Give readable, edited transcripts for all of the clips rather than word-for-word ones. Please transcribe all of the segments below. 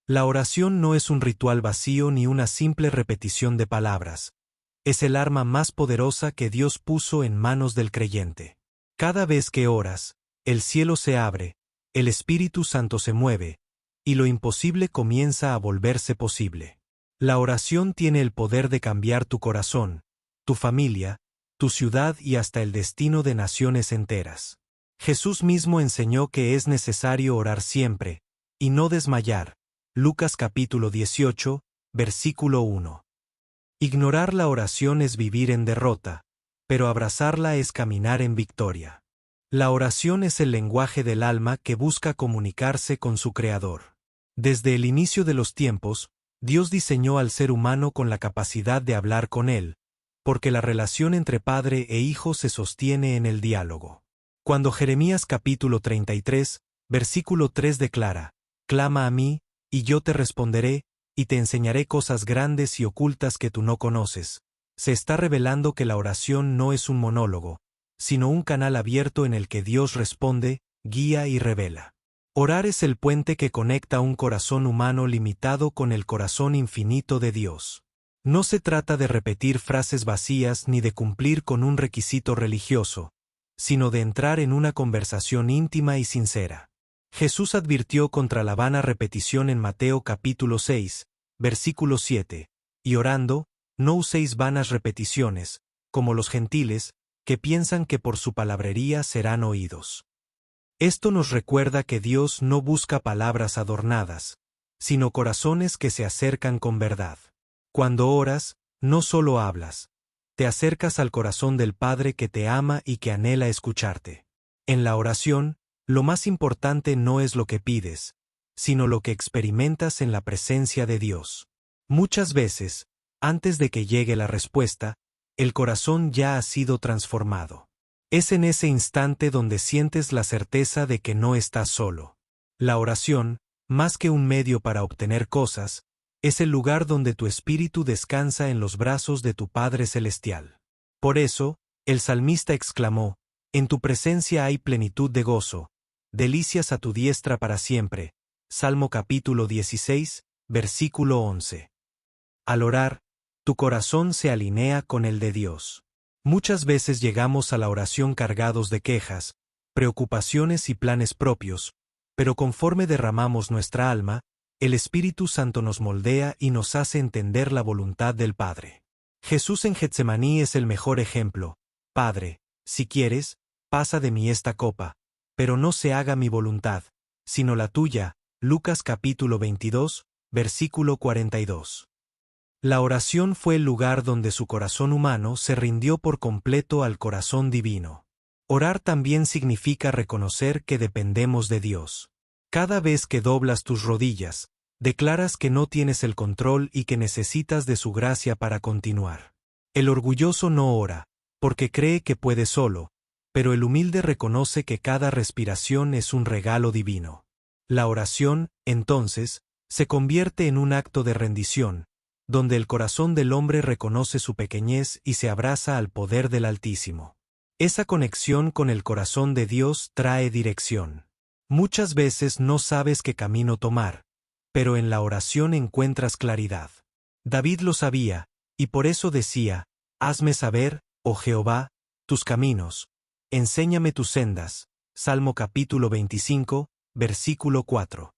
La oración no es un ritual vacío ni una simple repetición de palabras. Es el arma más poderosa que Dios puso en manos del creyente. Cada vez que oras, el cielo se abre, el Espíritu Santo se mueve, y lo imposible comienza a volverse posible. La oración tiene el poder de cambiar tu corazón, tu familia, tu ciudad y hasta el destino de naciones enteras. Jesús mismo enseñó que es necesario orar siempre, y no desmayar. Lucas capítulo 18, versículo 1. Ignorar la oración es vivir en derrota, pero abrazarla es caminar en victoria. La oración es el lenguaje del alma que busca comunicarse con su Creador. Desde el inicio de los tiempos, Dios diseñó al ser humano con la capacidad de hablar con Él, porque la relación entre padre e hijo se sostiene en el diálogo. Cuando Jeremías capítulo 33, versículo 3 declara, «Clama a mí, y yo te responderé, y te enseñaré cosas grandes y ocultas que tú no conoces», se está revelando que la oración no es un monólogo, sino un canal abierto en el que Dios responde, guía y revela. Orar es el puente que conecta un corazón humano limitado con el corazón infinito de Dios. No se trata de repetir frases vacías ni de cumplir con un requisito religioso, sino de entrar en una conversación íntima y sincera. Jesús advirtió contra la vana repetición en Mateo capítulo 6, versículo 7, y orando, no uséis vanas repeticiones, como los gentiles, que piensan que por su palabrería serán oídos. Esto nos recuerda que Dios no busca palabras adornadas, sino corazones que se acercan con verdad. Cuando oras, no solo hablas, te acercas al corazón del Padre que te ama y que anhela escucharte. En la oración, lo más importante no es lo que pides, sino lo que experimentas en la presencia de Dios. Muchas veces, antes de que llegue la respuesta, el corazón ya ha sido transformado. Es en ese instante donde sientes la certeza de que no estás solo. La oración, más que un medio para obtener cosas, es el lugar donde tu espíritu descansa en los brazos de tu Padre Celestial. Por eso, el salmista exclamó, «En tu presencia hay plenitud de gozo, delicias a tu diestra para siempre». Salmo capítulo 16, versículo 11. Al orar, tu corazón se alinea con el de Dios. Muchas veces llegamos a la oración cargados de quejas, preocupaciones y planes propios, pero conforme derramamos nuestra alma, el Espíritu Santo nos moldea y nos hace entender la voluntad del Padre. Jesús en Getsemaní es el mejor ejemplo. «Padre, si quieres, pasa de mí esta copa, pero no se haga mi voluntad, sino la tuya». Lucas capítulo 22, versículo 42. La oración fue el lugar donde su corazón humano se rindió por completo al corazón divino. Orar también significa reconocer que dependemos de Dios. Cada vez que doblas tus rodillas, declaras que no tienes el control y que necesitas de su gracia para continuar. El orgulloso no ora, porque cree que puede solo, pero el humilde reconoce que cada respiración es un regalo divino. La oración, entonces, se convierte en un acto de rendición, donde el corazón del hombre reconoce su pequeñez y se abraza al poder del Altísimo. Esa conexión con el corazón de Dios trae dirección. Muchas veces no sabes qué camino tomar, pero en la oración encuentras claridad. David lo sabía, y por eso decía, «Hazme saber, oh Jehová, tus caminos, enséñame tus sendas». Salmo capítulo 25, versículo 4.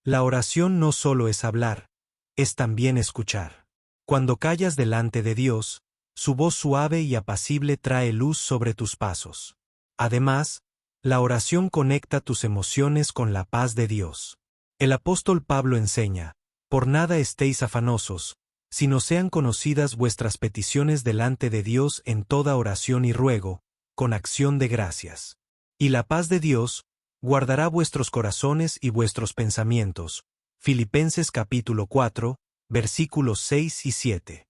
La oración no solo es hablar, es también escuchar. Cuando callas delante de Dios, su voz suave y apacible trae luz sobre tus pasos. Además, la oración conecta tus emociones con la paz de Dios. El apóstol Pablo enseña, «Por nada estéis afanosos, sino sean conocidas vuestras peticiones delante de Dios en toda oración y ruego, con acción de gracias. Y la paz de Dios guardará vuestros corazones y vuestros pensamientos». Filipenses capítulo 4, versículos 6 y 7.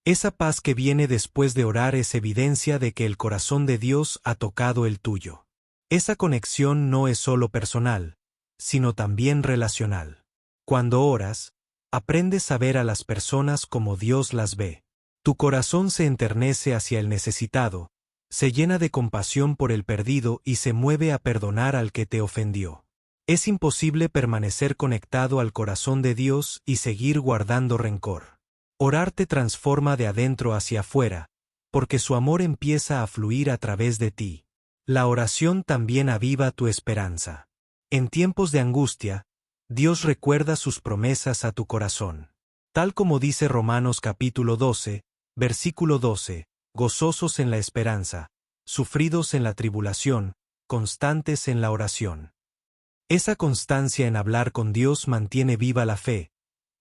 Esa paz que viene después de orar es evidencia de que el corazón de Dios ha tocado el tuyo. Esa conexión no es solo personal, sino también relacional. Cuando oras, aprendes a ver a las personas como Dios las ve. Tu corazón se enternece hacia el necesitado, se llena de compasión por el perdido y se mueve a perdonar al que te ofendió. Es imposible permanecer conectado al corazón de Dios y seguir guardando rencor. Orar te transforma de adentro hacia afuera, porque su amor empieza a fluir a través de ti. La oración también aviva tu esperanza. En tiempos de angustia, Dios recuerda sus promesas a tu corazón. Tal como dice Romanos capítulo 12, versículo 12, gozosos en la esperanza, sufridos en la tribulación, constantes en la oración. Esa constancia en hablar con Dios mantiene viva la fe,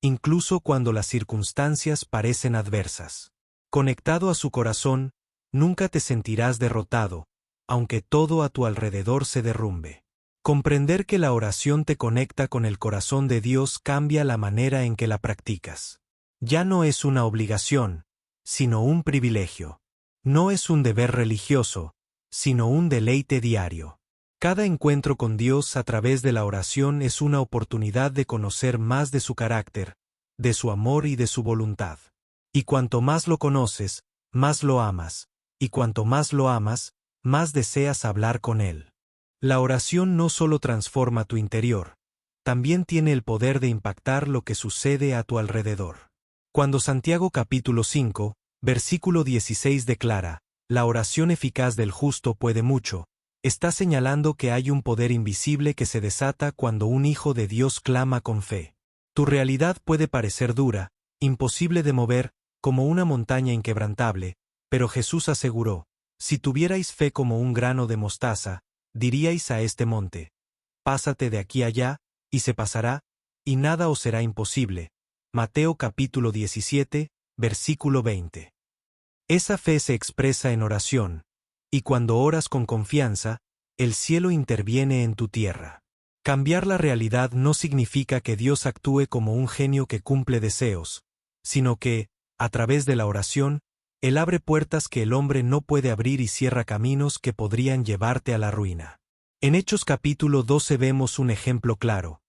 incluso cuando las circunstancias parecen adversas. Conectado a su corazón, nunca te sentirás derrotado, aunque todo a tu alrededor se derrumbe. Comprender que la oración te conecta con el corazón de Dios cambia la manera en que la practicas. Ya no es una obligación, sino un privilegio. No es un deber religioso, sino un deleite diario. Cada encuentro con Dios a través de la oración es una oportunidad de conocer más de su carácter, de su amor y de su voluntad. Y cuanto más lo conoces, más lo amas, y cuanto más lo amas, más deseas hablar con Él. La oración no solo transforma tu interior, también tiene el poder de impactar lo que sucede a tu alrededor. Cuando Santiago capítulo 5, versículo 16 declara, la oración eficaz del justo puede mucho, está señalando que hay un poder invisible que se desata cuando un hijo de Dios clama con fe. Tu realidad puede parecer dura, imposible de mover, como una montaña inquebrantable, pero Jesús aseguró, si tuvierais fe como un grano de mostaza, diríais a este monte, pásate de aquí allá, y se pasará, y nada os será imposible. Mateo capítulo 17, versículo 20. Esa fe se expresa en oración, y cuando oras con confianza, el cielo interviene en tu tierra. Cambiar la realidad no significa que Dios actúe como un genio que cumple deseos, sino que, a través de la oración, Él abre puertas que el hombre no puede abrir y cierra caminos que podrían llevarte a la ruina. En Hechos capítulo 12 vemos un ejemplo claro.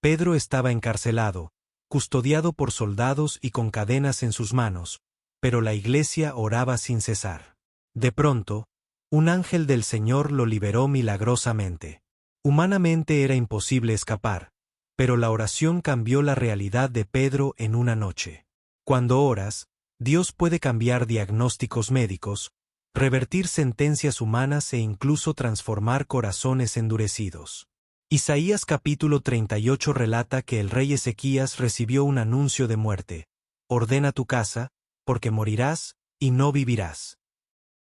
Pedro estaba encarcelado, custodiado por soldados y con cadenas en sus manos, pero la iglesia oraba sin cesar. De pronto, un ángel del Señor lo liberó milagrosamente. Humanamente era imposible escapar, pero la oración cambió la realidad de Pedro en una noche. Cuando oras, Dios puede cambiar diagnósticos médicos, revertir sentencias humanas e incluso transformar corazones endurecidos. Isaías capítulo 38 relata que el rey Ezequías recibió un anuncio de muerte. Ordena tu casa, porque morirás y no vivirás.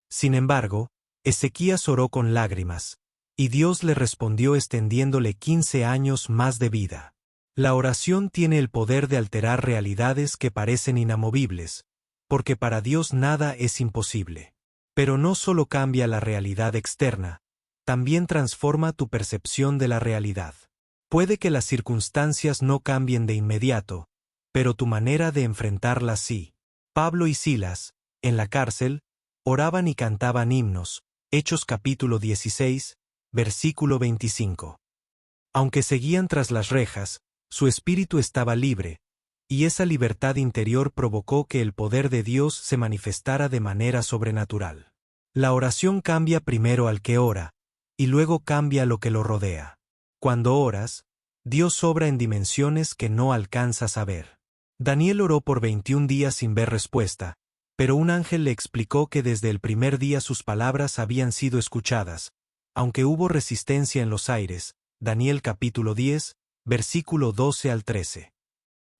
Sin embargo, Ezequías oró con lágrimas, y Dios le respondió extendiéndole 15 años más de vida. La oración tiene el poder de alterar realidades que parecen inamovibles, porque para Dios nada es imposible. Pero no solo cambia la realidad externa, también transforma tu percepción de la realidad. Puede que las circunstancias no cambien de inmediato, pero tu manera de enfrentarlas sí. Pablo y Silas, en la cárcel, oraban y cantaban himnos, Hechos capítulo 16, versículo 25. Aunque seguían tras las rejas, su espíritu estaba libre, y esa libertad interior provocó que el poder de Dios se manifestara de manera sobrenatural. La oración cambia primero al que ora, y luego cambia lo que lo rodea. Cuando oras, Dios obra en dimensiones que no alcanzas a ver. Daniel oró por 21 días sin ver respuesta, pero un ángel le explicó que desde el primer día sus palabras habían sido escuchadas, aunque hubo resistencia en los aires. Daniel capítulo 10, versículo 12 al 13.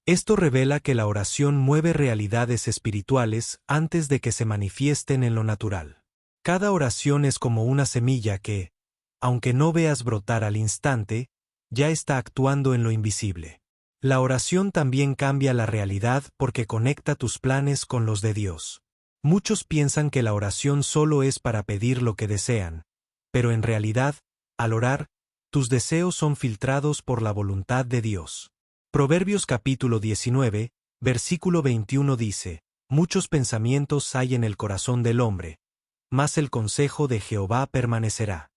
Esto revela que la oración mueve realidades espirituales antes de que se manifiesten en lo natural. Cada oración es como una semilla que, aunque no veas brotar al instante, ya está actuando en lo invisible. La oración también cambia la realidad porque conecta tus planes con los de Dios. Muchos piensan que la oración solo es para pedir lo que desean, pero en realidad, al orar, tus deseos son filtrados por la voluntad de Dios. Proverbios capítulo 19, versículo 21 dice, muchos pensamientos hay en el corazón del hombre, mas el consejo de Jehová permanecerá.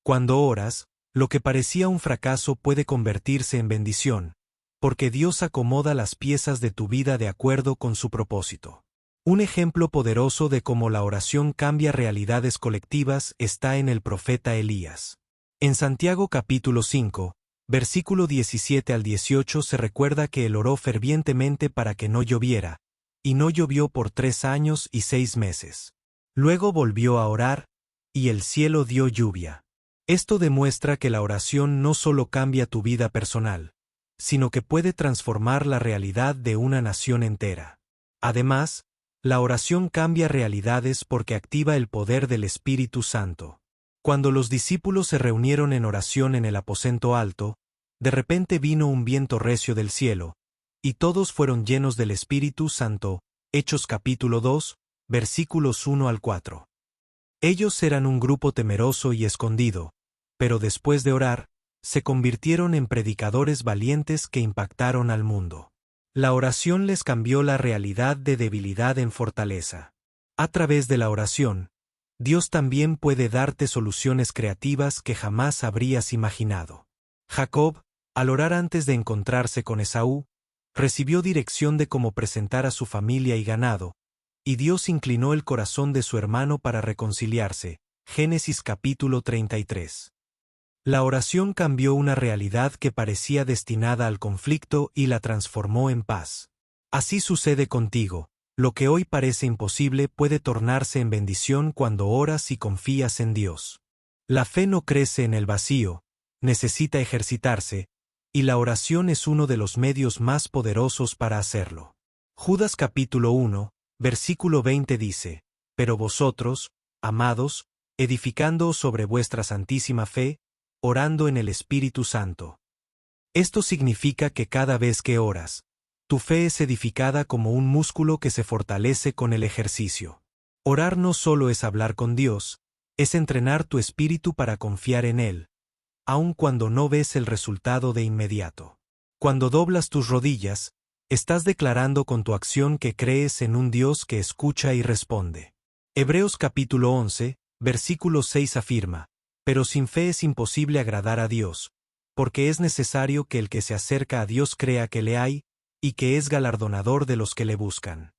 Cuando oras, lo que parecía un fracaso puede convertirse en bendición, porque Dios acomoda las piezas de tu vida de acuerdo con su propósito. Un ejemplo poderoso de cómo la oración cambia realidades colectivas está en el profeta Elías. En Santiago capítulo 5, Versículo 17 al 18 se recuerda que él oró fervientemente para que no lloviera, y no llovió por 3 años y 6 meses. Luego volvió a orar, y el cielo dio lluvia. Esto demuestra que la oración no solo cambia tu vida personal, sino que puede transformar la realidad de una nación entera. Además, la oración cambia realidades porque activa el poder del Espíritu Santo. Cuando los discípulos se reunieron en oración en el aposento alto, de repente vino un viento recio del cielo, y todos fueron llenos del Espíritu Santo. Hechos capítulo 2, versículos 1 al 4. Ellos eran un grupo temeroso y escondido, pero después de orar, se convirtieron en predicadores valientes que impactaron al mundo. La oración les cambió la realidad de debilidad en fortaleza. A través de la oración, Dios también puede darte soluciones creativas que jamás habrías imaginado. Jacob, al orar antes de encontrarse con Esaú, recibió dirección de cómo presentar a su familia y ganado, y Dios inclinó el corazón de su hermano para reconciliarse. Génesis capítulo 33. La oración cambió una realidad que parecía destinada al conflicto y la transformó en paz. Así sucede contigo. Lo que hoy parece imposible puede tornarse en bendición cuando oras y confías en Dios. La fe no crece en el vacío, necesita ejercitarse, y la oración es uno de los medios más poderosos para hacerlo. Judas capítulo 1, versículo 20 dice: Pero vosotros, amados, edificándoos sobre vuestra santísima fe, orando en el Espíritu Santo. Esto significa que cada vez que oras, tu fe es edificada como un músculo que se fortalece con el ejercicio. Orar no solo es hablar con Dios, es entrenar tu espíritu para confiar en Él, aun cuando no ves el resultado de inmediato. Cuando doblas tus rodillas, estás declarando con tu acción que crees en un Dios que escucha y responde. Hebreos capítulo 11, versículo 6 afirma: Pero sin fe es imposible agradar a Dios, porque es necesario que el que se acerca a Dios crea que le hay, y que es galardonador de los que le buscan.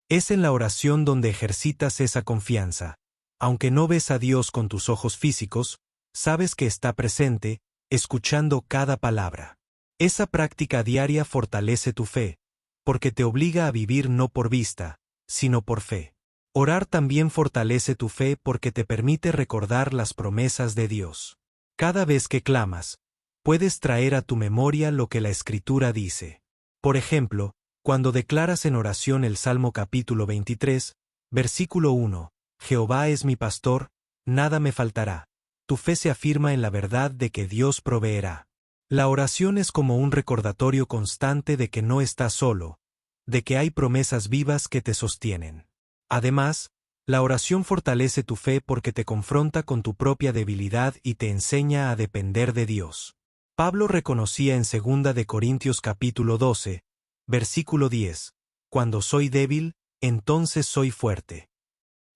Es en la oración donde ejercitas esa confianza. Aunque no ves a Dios con tus ojos físicos, sabes que está presente, escuchando cada palabra. Esa práctica diaria fortalece tu fe, porque te obliga a vivir no por vista, sino por fe. Orar también fortalece tu fe porque te permite recordar las promesas de Dios. Cada vez que clamas, puedes traer a tu memoria lo que la Escritura dice. Por ejemplo, cuando declaras en oración el Salmo capítulo 23, versículo 1, Jehová es mi pastor, nada me faltará. Tu fe se afirma en la verdad de que Dios proveerá. La oración es como un recordatorio constante de que no estás solo, de que hay promesas vivas que te sostienen. Además, la oración fortalece tu fe porque te confronta con tu propia debilidad y te enseña a depender de Dios. Pablo reconocía en 2 de Corintios capítulo 12, versículo 10, Cuando soy débil, entonces soy fuerte.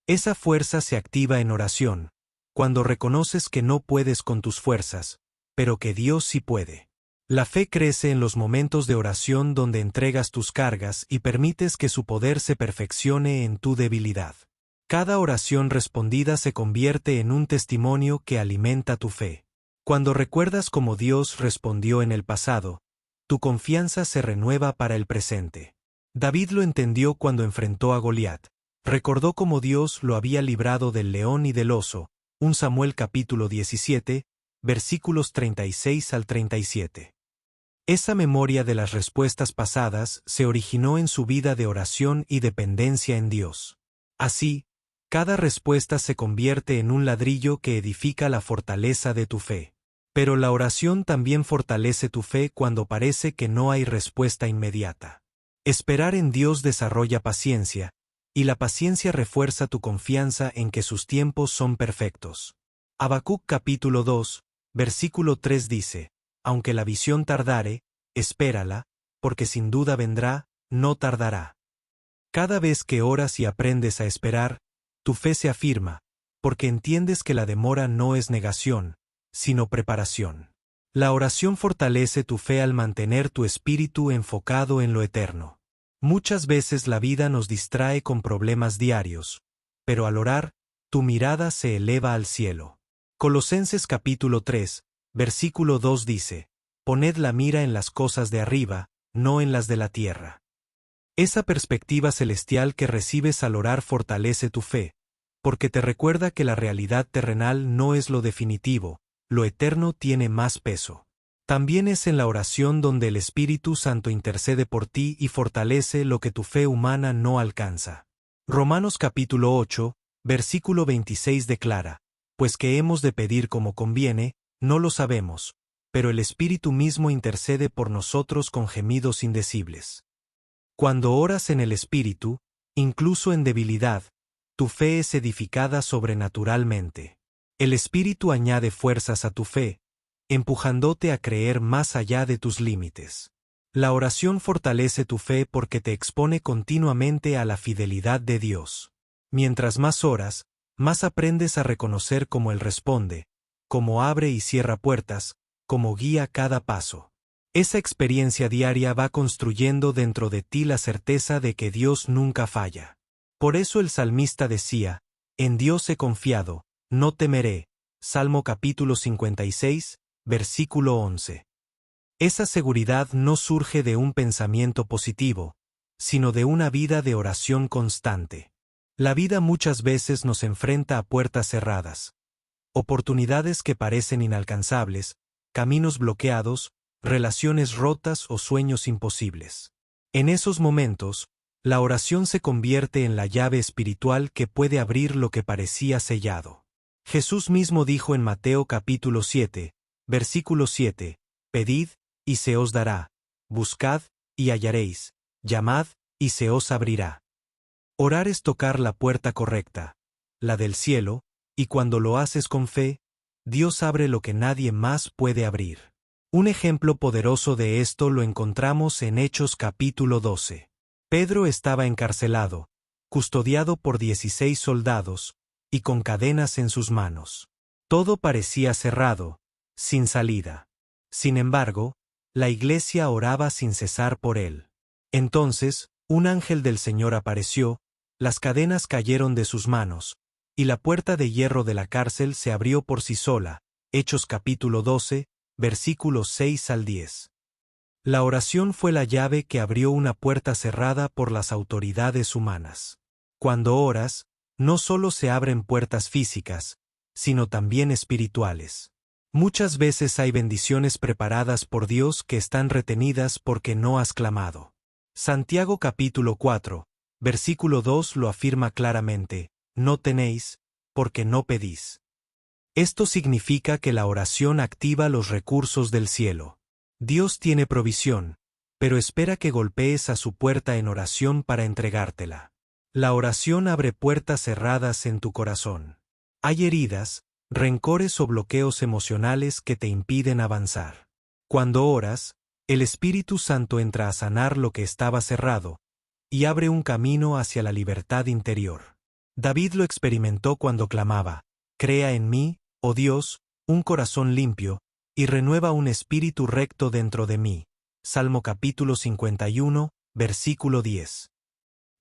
Esa fuerza se activa en oración, cuando reconoces que no puedes con tus fuerzas, pero que Dios sí puede. La fe crece en los momentos de oración donde entregas tus cargas y permites que su poder se perfeccione en tu debilidad. Cada oración respondida se convierte en un testimonio que alimenta tu fe. Cuando recuerdas cómo Dios respondió en el pasado, tu confianza se renueva para el presente. David lo entendió cuando enfrentó a Goliat. Recordó cómo Dios lo había librado del león y del oso. 1 Samuel capítulo 17, versículos 36 al 37. Esa memoria de las respuestas pasadas se originó en su vida de oración y dependencia en Dios. Así, cada respuesta se convierte en un ladrillo que edifica la fortaleza de tu fe. Pero la oración también fortalece tu fe cuando parece que no hay respuesta inmediata. Esperar en Dios desarrolla paciencia, y la paciencia refuerza tu confianza en que sus tiempos son perfectos. Habacuc capítulo 2, versículo 3 dice: Aunque la visión tardare, espérala, porque sin duda vendrá, no tardará. Cada vez que oras y aprendes a esperar, tu fe se afirma, porque entiendes que la demora no es negación, sino preparación. La oración fortalece tu fe al mantener tu espíritu enfocado en lo eterno. Muchas veces la vida nos distrae con problemas diarios, pero al orar, tu mirada se eleva al cielo. Colosenses capítulo 3, versículo 2 dice: poned la mira en las cosas de arriba, no en las de la tierra. Esa perspectiva celestial que recibes al orar fortalece tu fe, porque te recuerda que la realidad terrenal no es lo definitivo, lo eterno tiene más peso. También es en la oración donde el Espíritu Santo intercede por ti y fortalece lo que tu fe humana no alcanza. Romanos capítulo 8, versículo 26 declara: pues que hemos de pedir como conviene, no lo sabemos, pero el Espíritu mismo intercede por nosotros con gemidos indecibles. Cuando oras en el Espíritu, incluso en debilidad, tu fe es edificada sobrenaturalmente. El Espíritu añade fuerzas a tu fe, empujándote a creer más allá de tus límites. La oración fortalece tu fe porque te expone continuamente a la fidelidad de Dios. Mientras más oras, más aprendes a reconocer cómo Él responde, cómo abre y cierra puertas, cómo guía cada paso. Esa experiencia diaria va construyendo dentro de ti la certeza de que Dios nunca falla. Por eso el salmista decía: en Dios he confiado, no temeré. Salmo capítulo 56, versículo 11. Esa seguridad no surge de un pensamiento positivo, sino de una vida de oración constante. La vida muchas veces nos enfrenta a puertas cerradas, oportunidades que parecen inalcanzables, caminos bloqueados, relaciones rotas o sueños imposibles. En esos momentos, la oración se convierte en la llave espiritual que puede abrir lo que parecía sellado. Jesús mismo dijo en Mateo capítulo 7, versículo 7, pedid, y se os dará, buscad, y hallaréis, llamad, y se os abrirá. Orar es tocar la puerta correcta, la del cielo, y cuando lo haces con fe, Dios abre lo que nadie más puede abrir. Un ejemplo poderoso de esto lo encontramos en Hechos capítulo 12. Pedro estaba encarcelado, custodiado por 16 soldados, y con cadenas en sus manos. Todo parecía cerrado, sin salida. Sin embargo, la iglesia oraba sin cesar por él. Entonces, un ángel del Señor apareció, las cadenas cayeron de sus manos, y la puerta de hierro de la cárcel se abrió por sí sola. Hechos capítulo 12, versículos 6 al 10. La oración fue la llave que abrió una puerta cerrada por las autoridades humanas. Cuando oras, no solo se abren puertas físicas, sino también espirituales. Muchas veces hay bendiciones preparadas por Dios que están retenidas porque no has clamado. Santiago capítulo 4, versículo 2 lo afirma claramente: no tenéis, porque no pedís. Esto significa que la oración activa los recursos del cielo. Dios tiene provisión, pero espera que golpees a su puerta en oración para entregártela. La oración abre puertas cerradas en tu corazón. Hay heridas, rencores o bloqueos emocionales que te impiden avanzar. Cuando oras, el Espíritu Santo entra a sanar lo que estaba cerrado, y abre un camino hacia la libertad interior. David lo experimentó cuando clamaba: crea en mí, oh Dios, un corazón limpio, y renueva un espíritu recto dentro de mí. Salmo capítulo 51, versículo 10.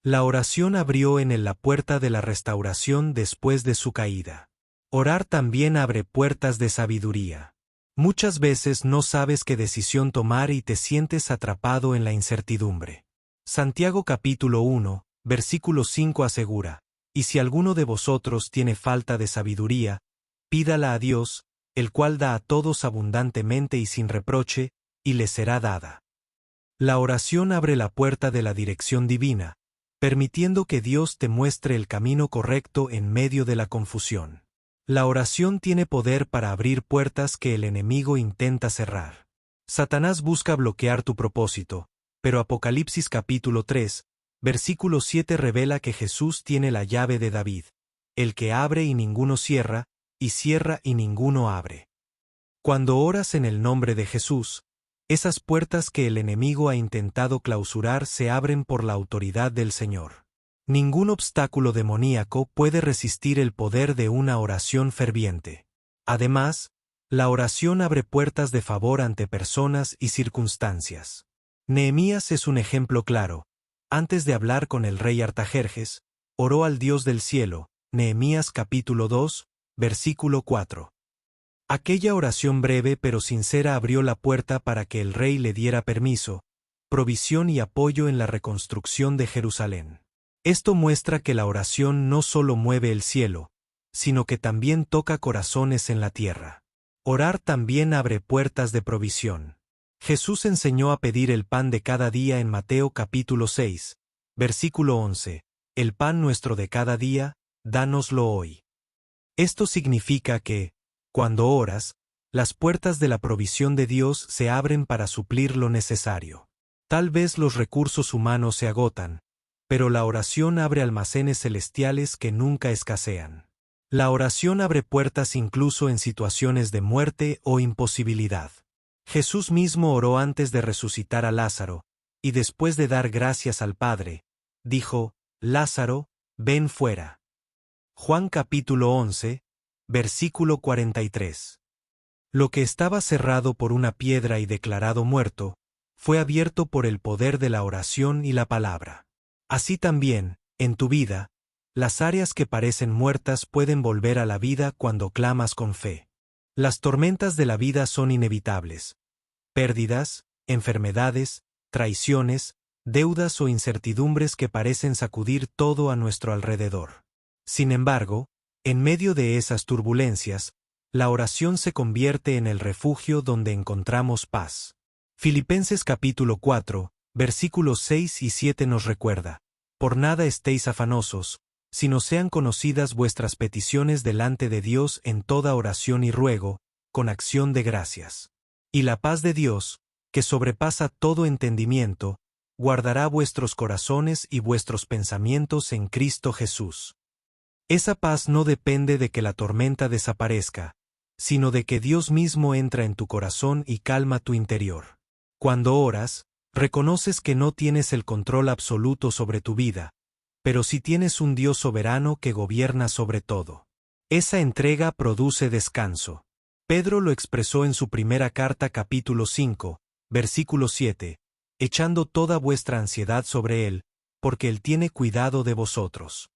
La oración abrió en él la puerta de la restauración después de su caída. Orar también abre puertas de sabiduría. Muchas veces no sabes qué decisión tomar y te sientes atrapado en la incertidumbre. Santiago capítulo 1, versículo 5 asegura: y si alguno de vosotros tiene falta de sabiduría, pídala a Dios, el cual da a todos abundantemente y sin reproche, y le será dada. La oración abre la puerta de la dirección divina, permitiendo que Dios te muestre el camino correcto en medio de la confusión. La oración tiene poder para abrir puertas que el enemigo intenta cerrar. Satanás busca bloquear tu propósito, pero Apocalipsis capítulo 3, versículo 7 revela que Jesús tiene la llave de David, el que abre y ninguno cierra, y cierra y ninguno abre. Cuando oras en el nombre de Jesús, esas puertas que el enemigo ha intentado clausurar se abren por la autoridad del Señor. Ningún obstáculo demoníaco puede resistir el poder de una oración ferviente. Además, la oración abre puertas de favor ante personas y circunstancias. Nehemías es un ejemplo claro. Antes de hablar con el rey Artajerjes, oró al Dios del cielo. Nehemías capítulo 2, versículo 4. Aquella oración breve pero sincera abrió la puerta para que el rey le diera permiso, provisión y apoyo en la reconstrucción de Jerusalén. Esto muestra que la oración no solo mueve el cielo, sino que también toca corazones en la tierra. Orar también abre puertas de provisión. Jesús enseñó a pedir el pan de cada día en Mateo capítulo 6, versículo 11, el pan nuestro de cada día, dánoslo hoy. Esto significa que, cuando oras, las puertas de la provisión de Dios se abren para suplir lo necesario. Tal vez los recursos humanos se agotan, pero la oración abre almacenes celestiales que nunca escasean. La oración abre puertas incluso en situaciones de muerte o imposibilidad. Jesús mismo oró antes de resucitar a Lázaro, y después de dar gracias al Padre, dijo, Lázaro, ven fuera. Juan capítulo 11, versículo 43. Lo que estaba cerrado por una piedra y declarado muerto, fue abierto por el poder de la oración y la palabra. Así también, en tu vida, las áreas que parecen muertas pueden volver a la vida cuando clamas con fe. Las tormentas de la vida son inevitables. Pérdidas, enfermedades, traiciones, deudas o incertidumbres que parecen sacudir todo a nuestro alrededor. Sin embargo, en medio de esas turbulencias, la oración se convierte en el refugio donde encontramos paz. Filipenses capítulo 4, versículos 6 y 7 nos recuerda, por nada estéis afanosos, sino sean conocidas vuestras peticiones delante de Dios en toda oración y ruego, con acción de gracias. Y la paz de Dios, que sobrepasa todo entendimiento, guardará vuestros corazones y vuestros pensamientos en Cristo Jesús. Esa paz no depende de que la tormenta desaparezca, sino de que Dios mismo entra en tu corazón y calma tu interior. Cuando oras, reconoces que no tienes el control absoluto sobre tu vida, pero sí tienes un Dios soberano que gobierna sobre todo. Esa entrega produce descanso. Pedro lo expresó en su primera carta capítulo 5, versículo 7, echando toda vuestra ansiedad sobre Él, porque Él tiene cuidado de vosotros.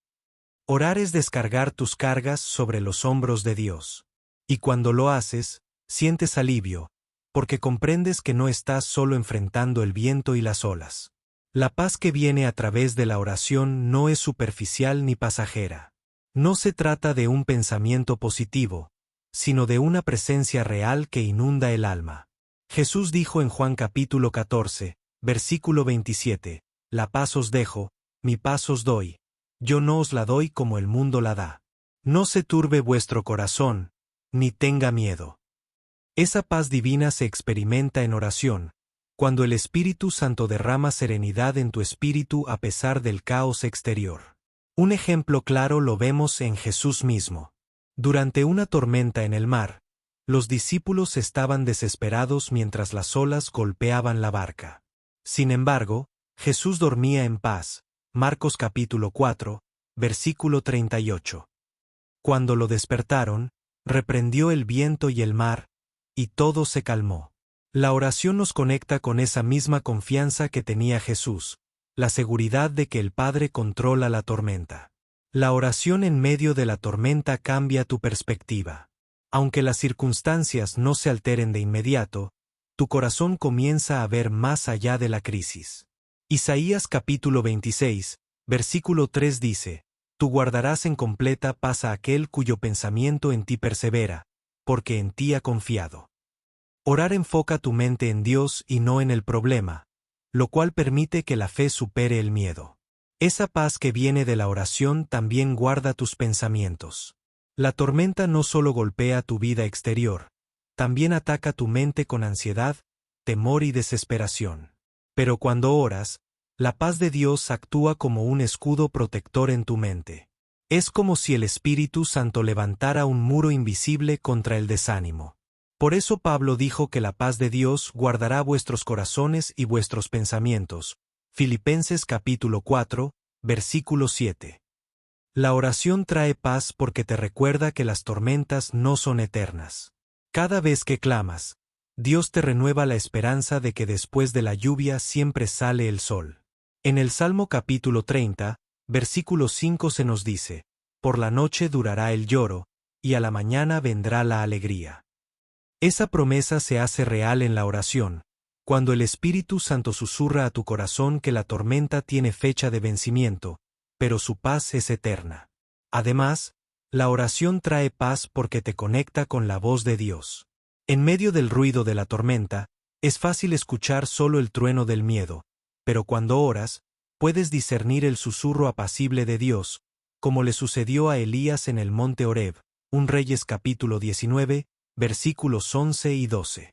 Orar es descargar tus cargas sobre los hombros de Dios. Y cuando lo haces, sientes alivio, porque comprendes que no estás solo enfrentando el viento y las olas. La paz que viene a través de la oración no es superficial ni pasajera. No se trata de un pensamiento positivo, sino de una presencia real que inunda el alma. Jesús dijo en Juan capítulo 14, versículo 27, La paz os dejo, mi paz os doy. Yo no os la doy como el mundo la da. No se turbe vuestro corazón, ni tenga miedo. Esa paz divina se experimenta en oración, cuando el Espíritu Santo derrama serenidad en tu espíritu a pesar del caos exterior. Un ejemplo claro lo vemos en Jesús mismo. Durante una tormenta en el mar, los discípulos estaban desesperados mientras las olas golpeaban la barca. Sin embargo, Jesús dormía en paz. Marcos capítulo 4, versículo 38. Cuando lo despertaron, reprendió el viento y el mar, y todo se calmó. La oración nos conecta con esa misma confianza que tenía Jesús, la seguridad de que el Padre controla la tormenta. La oración en medio de la tormenta cambia tu perspectiva. Aunque las circunstancias no se alteren de inmediato, tu corazón comienza a ver más allá de la crisis. Isaías capítulo 26, versículo 3 dice, Tú guardarás en completa paz a aquel cuyo pensamiento en ti persevera, porque en ti ha confiado. Orar enfoca tu mente en Dios y no en el problema, lo cual permite que la fe supere el miedo. Esa paz que viene de la oración también guarda tus pensamientos. La tormenta no solo golpea tu vida exterior, también ataca tu mente con ansiedad, temor y desesperación. Pero cuando oras, la paz de Dios actúa como un escudo protector en tu mente. Es como si el Espíritu Santo levantara un muro invisible contra el desánimo. Por eso Pablo dijo que la paz de Dios guardará vuestros corazones y vuestros pensamientos. Filipenses capítulo 4, versículo 7. La oración trae paz porque te recuerda que las tormentas no son eternas. Cada vez que clamas, Dios te renueva la esperanza de que después de la lluvia siempre sale el sol. En el Salmo capítulo 30, versículo 5 se nos dice, Por la noche durará el lloro, y a la mañana vendrá la alegría. Esa promesa se hace real en la oración, cuando el Espíritu Santo susurra a tu corazón que la tormenta tiene fecha de vencimiento, pero su paz es eterna. Además, la oración trae paz porque te conecta con la voz de Dios. En medio del ruido de la tormenta, es fácil escuchar solo el trueno del miedo, pero cuando oras, puedes discernir el susurro apacible de Dios, como le sucedió a Elías en el monte Horeb, 1 Reyes capítulo 19, versículos 11 y 12.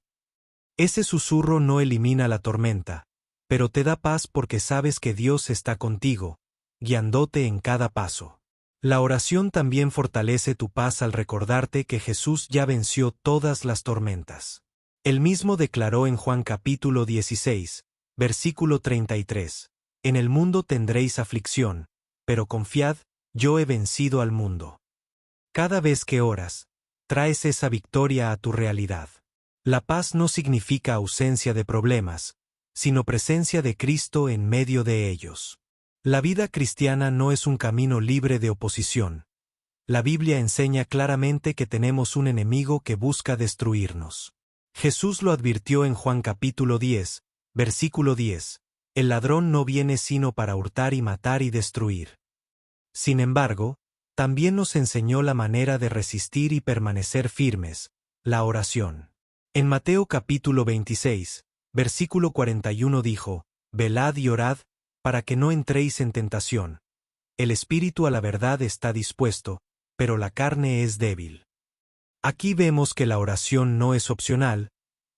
Ese susurro no elimina la tormenta, pero te da paz porque sabes que Dios está contigo, guiándote en cada paso. La oración también fortalece tu paz al recordarte que Jesús ya venció todas las tormentas. Él mismo declaró en Juan capítulo 16, versículo 33, «En el mundo tendréis aflicción, pero confiad, yo he vencido al mundo». Cada vez que oras, traes esa victoria a tu realidad. La paz no significa ausencia de problemas, sino presencia de Cristo en medio de ellos. La vida cristiana no es un camino libre de oposición. La Biblia enseña claramente que tenemos un enemigo que busca destruirnos. Jesús lo advirtió en Juan capítulo 10, versículo 10, «El ladrón no viene sino para hurtar y matar y destruir». Sin embargo, también nos enseñó la manera de resistir y permanecer firmes, la oración. En Mateo capítulo 26, versículo 41 dijo, «Velad y orad, para que no entréis en tentación. El espíritu a la verdad está dispuesto, pero la carne es débil». Aquí vemos que la oración no es opcional,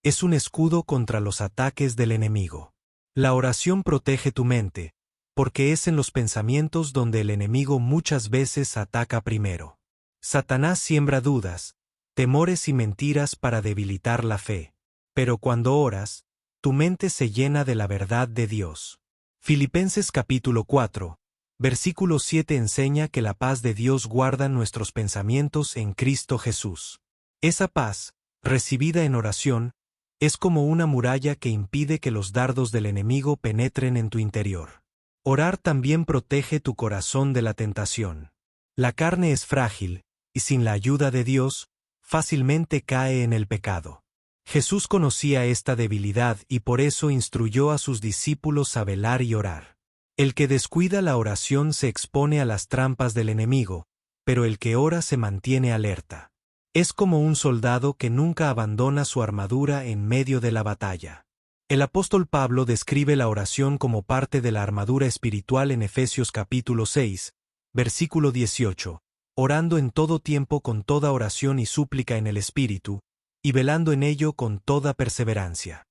es un escudo contra los ataques del enemigo. La oración protege tu mente, porque es en los pensamientos donde el enemigo muchas veces ataca primero. Satanás siembra dudas, temores y mentiras para debilitar la fe. Pero cuando oras, tu mente se llena de la verdad de Dios. Filipenses capítulo 4, versículo 7 enseña que la paz de Dios guarda nuestros pensamientos en Cristo Jesús. Esa paz, recibida en oración, es como una muralla que impide que los dardos del enemigo penetren en tu interior. Orar también protege tu corazón de la tentación. La carne es frágil, y sin la ayuda de Dios, fácilmente cae en el pecado. Jesús conocía esta debilidad y por eso instruyó a sus discípulos a velar y orar. El que descuida la oración se expone a las trampas del enemigo, pero el que ora se mantiene alerta. Es como un soldado que nunca abandona su armadura en medio de la batalla. El apóstol Pablo describe la oración como parte de la armadura espiritual en Efesios capítulo 6, versículo 18, orando en todo tiempo con toda oración y súplica en el Espíritu, y velando en ello con toda perseverancia.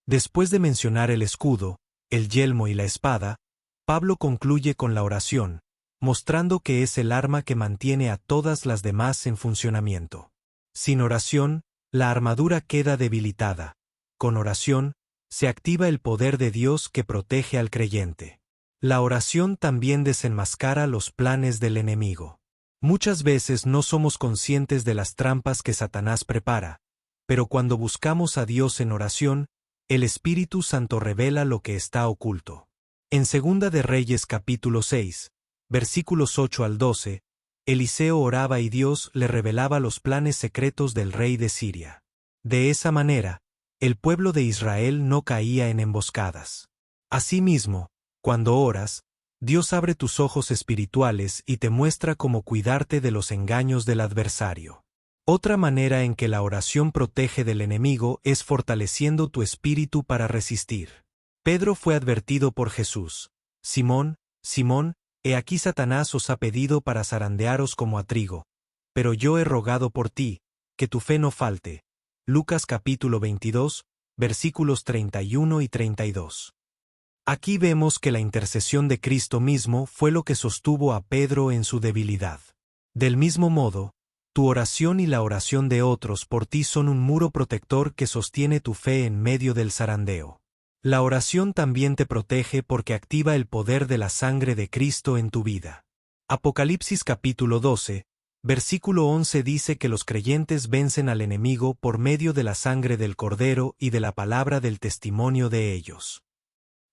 Después de mencionar el escudo, el yelmo y la espada, Pablo concluye con la oración, mostrando que es el arma que mantiene a todas las demás en funcionamiento. Sin oración, la armadura queda debilitada. Con oración, se activa el poder de Dios que protege al creyente. La oración también desenmascara los planes del enemigo. Muchas veces no somos conscientes de las trampas que Satanás prepara, pero cuando buscamos a Dios en oración, el Espíritu Santo revela lo que está oculto. En 2 de Reyes capítulo 6, versículos 8 al 12, Eliseo oraba y Dios le revelaba los planes secretos del rey de Siria. De esa manera, el pueblo de Israel no caía en emboscadas. Asimismo, cuando oras, Dios abre tus ojos espirituales y te muestra cómo cuidarte de los engaños del adversario. Otra manera en que la oración protege del enemigo es fortaleciendo tu espíritu para resistir. Pedro fue advertido por Jesús: «Simón, Simón, he aquí Satanás os ha pedido para zarandearos como a trigo, pero yo he rogado por ti, que tu fe no falte». Lucas capítulo 22, versículos 31 y 32. Aquí vemos que la intercesión de Cristo mismo fue lo que sostuvo a Pedro en su debilidad. Del mismo modo, tu oración y la oración de otros por ti son un muro protector que sostiene tu fe en medio del zarandeo. La oración también te protege porque activa el poder de la sangre de Cristo en tu vida. Apocalipsis capítulo 12, versículo 11 dice que los creyentes vencen al enemigo por medio de la sangre del Cordero y de la palabra del testimonio de ellos.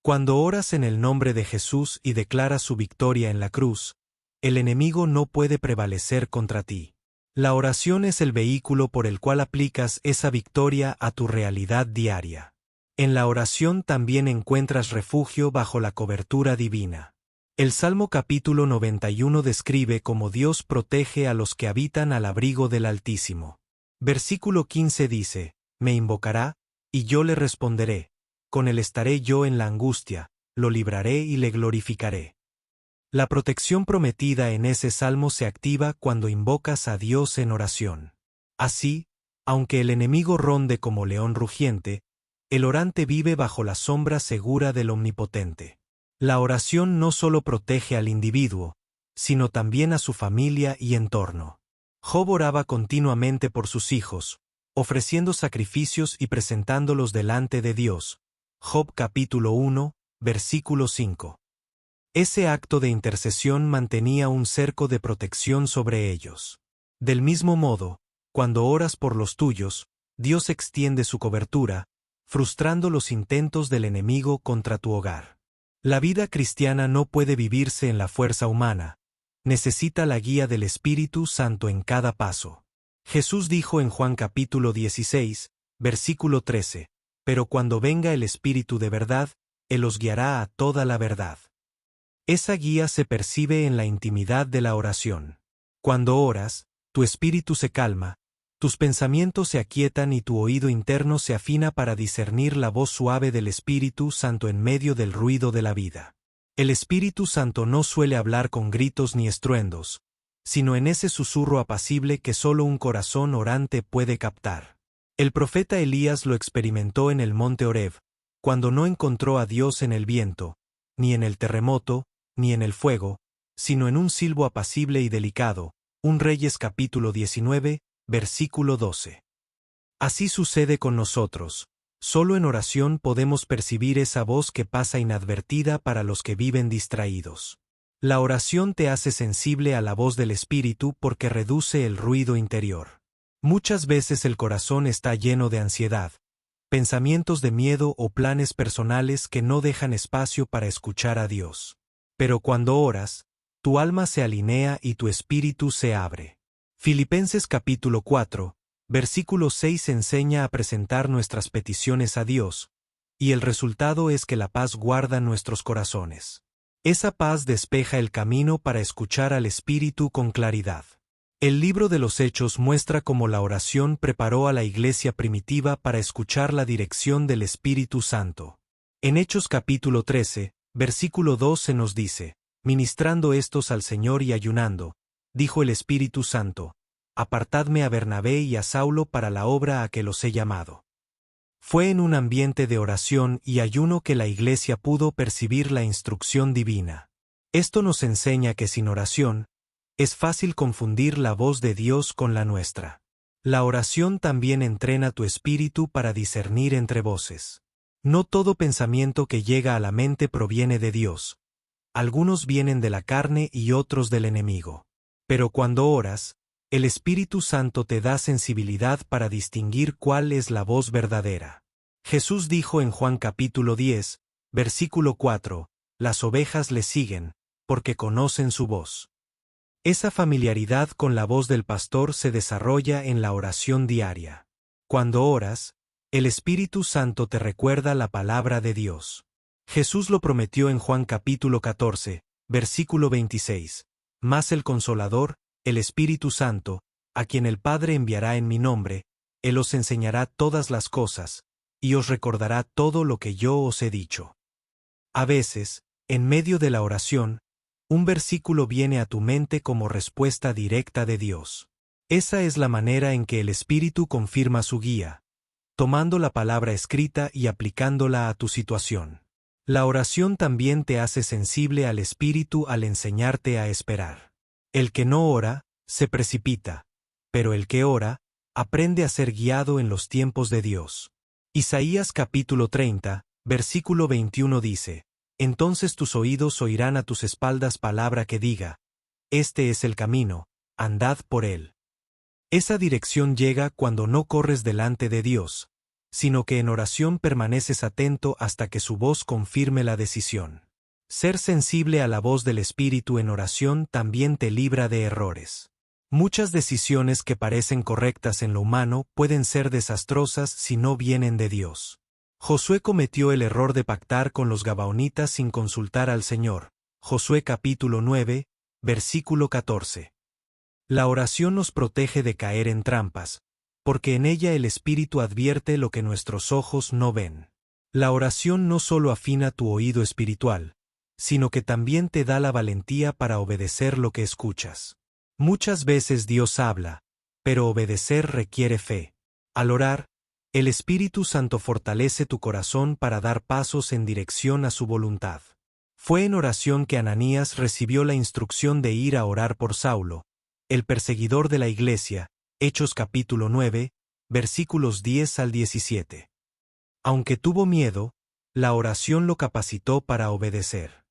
Cuando oras en el nombre de Jesús y declaras su victoria en la cruz, el enemigo no puede prevalecer contra ti. La oración es el vehículo por el cual aplicas esa victoria a tu realidad diaria. En la oración también encuentras refugio bajo la cobertura divina. El Salmo capítulo 91 describe cómo Dios protege a los que habitan al abrigo del Altísimo. Versículo 15 dice, «Me invocará, y yo le responderé. Con él estaré yo en la angustia, lo libraré y le glorificaré». La protección prometida en ese salmo se activa cuando invocas a Dios en oración. Así, aunque el enemigo ronde como león rugiente, el orante vive bajo la sombra segura del Omnipotente. La oración no solo protege al individuo, sino también a su familia y entorno. Job oraba continuamente por sus hijos, ofreciendo sacrificios y presentándolos delante de Dios. Job capítulo 1, versículo 5. Ese acto de intercesión mantenía un cerco de protección sobre ellos. Del mismo modo, cuando oras por los tuyos, Dios extiende su cobertura, frustrando los intentos del enemigo contra tu hogar. La vida cristiana no puede vivirse en la fuerza humana, necesita la guía del Espíritu Santo en cada paso. Jesús dijo en Juan capítulo 16, versículo 13, «Pero cuando venga el Espíritu de verdad, Él os guiará a toda la verdad». Esa guía se percibe en la intimidad de la oración. Cuando oras, tu espíritu se calma, tus pensamientos se aquietan y tu oído interno se afina para discernir la voz suave del Espíritu Santo en medio del ruido de la vida. El Espíritu Santo no suele hablar con gritos ni estruendos, sino en ese susurro apacible que solo un corazón orante puede captar. El profeta Elías lo experimentó en el monte Horeb, cuando no encontró a Dios en el viento, ni en el terremoto, ni en el fuego, sino en un silbo apacible y delicado. 1 Reyes capítulo 19, versículo 12. Así sucede con nosotros. Solo en oración podemos percibir esa voz que pasa inadvertida para los que viven distraídos. La oración te hace sensible a la voz del Espíritu porque reduce el ruido interior. Muchas veces el corazón está lleno de ansiedad, pensamientos de miedo o planes personales que no dejan espacio para escuchar a Dios. Pero cuando oras, tu alma se alinea y tu espíritu se abre. Filipenses capítulo 4, versículo 6 enseña a presentar nuestras peticiones a Dios, y el resultado es que la paz guarda nuestros corazones. Esa paz despeja el camino para escuchar al Espíritu con claridad. El libro de los Hechos muestra cómo la oración preparó a la iglesia primitiva para escuchar la dirección del Espíritu Santo. En Hechos capítulo 13, versículo 12 nos dice, «Ministrando estos al Señor y ayunando, dijo el Espíritu Santo, apartadme a Bernabé y a Saulo para la obra a que los he llamado». Fue en un ambiente de oración y ayuno que la iglesia pudo percibir la instrucción divina. Esto nos enseña que sin oración, es fácil confundir la voz de Dios con la nuestra. La oración también entrena tu espíritu para discernir entre voces. No todo pensamiento que llega a la mente proviene de Dios. Algunos vienen de la carne y otros del enemigo. Pero cuando oras, el Espíritu Santo te da sensibilidad para distinguir cuál es la voz verdadera. Jesús dijo en Juan capítulo 10, versículo 4, «Las ovejas le siguen, porque conocen su voz». Esa familiaridad con la voz del pastor se desarrolla en la oración diaria. Cuando oras, el Espíritu Santo te recuerda la palabra de Dios. Jesús lo prometió en Juan capítulo 14, versículo 26. Mas el Consolador, el Espíritu Santo, a quien el Padre enviará en mi nombre, Él os enseñará todas las cosas, y os recordará todo lo que yo os he dicho. A veces, en medio de la oración, un versículo viene a tu mente como respuesta directa de Dios. Esa es la manera en que el Espíritu confirma su guía, tomando la palabra escrita y aplicándola a tu situación. La oración también te hace sensible al Espíritu al enseñarte a esperar. El que no ora, se precipita, pero el que ora, aprende a ser guiado en los tiempos de Dios. Isaías capítulo 30, versículo 21 dice, «Entonces tus oídos oirán a tus espaldas palabra que diga, este es el camino, andad por él». Esa dirección llega cuando no corres delante de Dios, sino que en oración permaneces atento hasta que su voz confirme la decisión. Ser sensible a la voz del Espíritu en oración también te libra de errores. Muchas decisiones que parecen correctas en lo humano pueden ser desastrosas si no vienen de Dios. Josué cometió el error de pactar con los gabaonitas sin consultar al Señor. Josué capítulo 9, versículo 14. La oración nos protege de caer en trampas, porque en ella el Espíritu advierte lo que nuestros ojos no ven. La oración no solo afina tu oído espiritual, sino que también te da la valentía para obedecer lo que escuchas. Muchas veces Dios habla, pero obedecer requiere fe. Al orar, el Espíritu Santo fortalece tu corazón para dar pasos en dirección a su voluntad. Fue en oración que Ananías recibió la instrucción de ir a orar por Saulo, el perseguidor de la iglesia, Hechos capítulo 9, versículos 10 al 17. Aunque tuvo miedo, la oración lo capacitó para obedecer.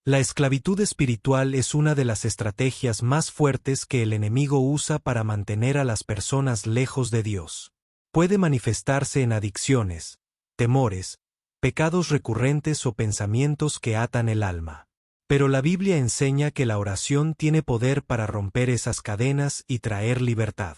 La esclavitud espiritual es una de las estrategias más fuertes que el enemigo usa para mantener a las personas lejos de Dios. Puede manifestarse en adicciones, temores, pecados recurrentes o pensamientos que atan el alma. Pero la Biblia enseña que la oración tiene poder para romper esas cadenas y traer libertad.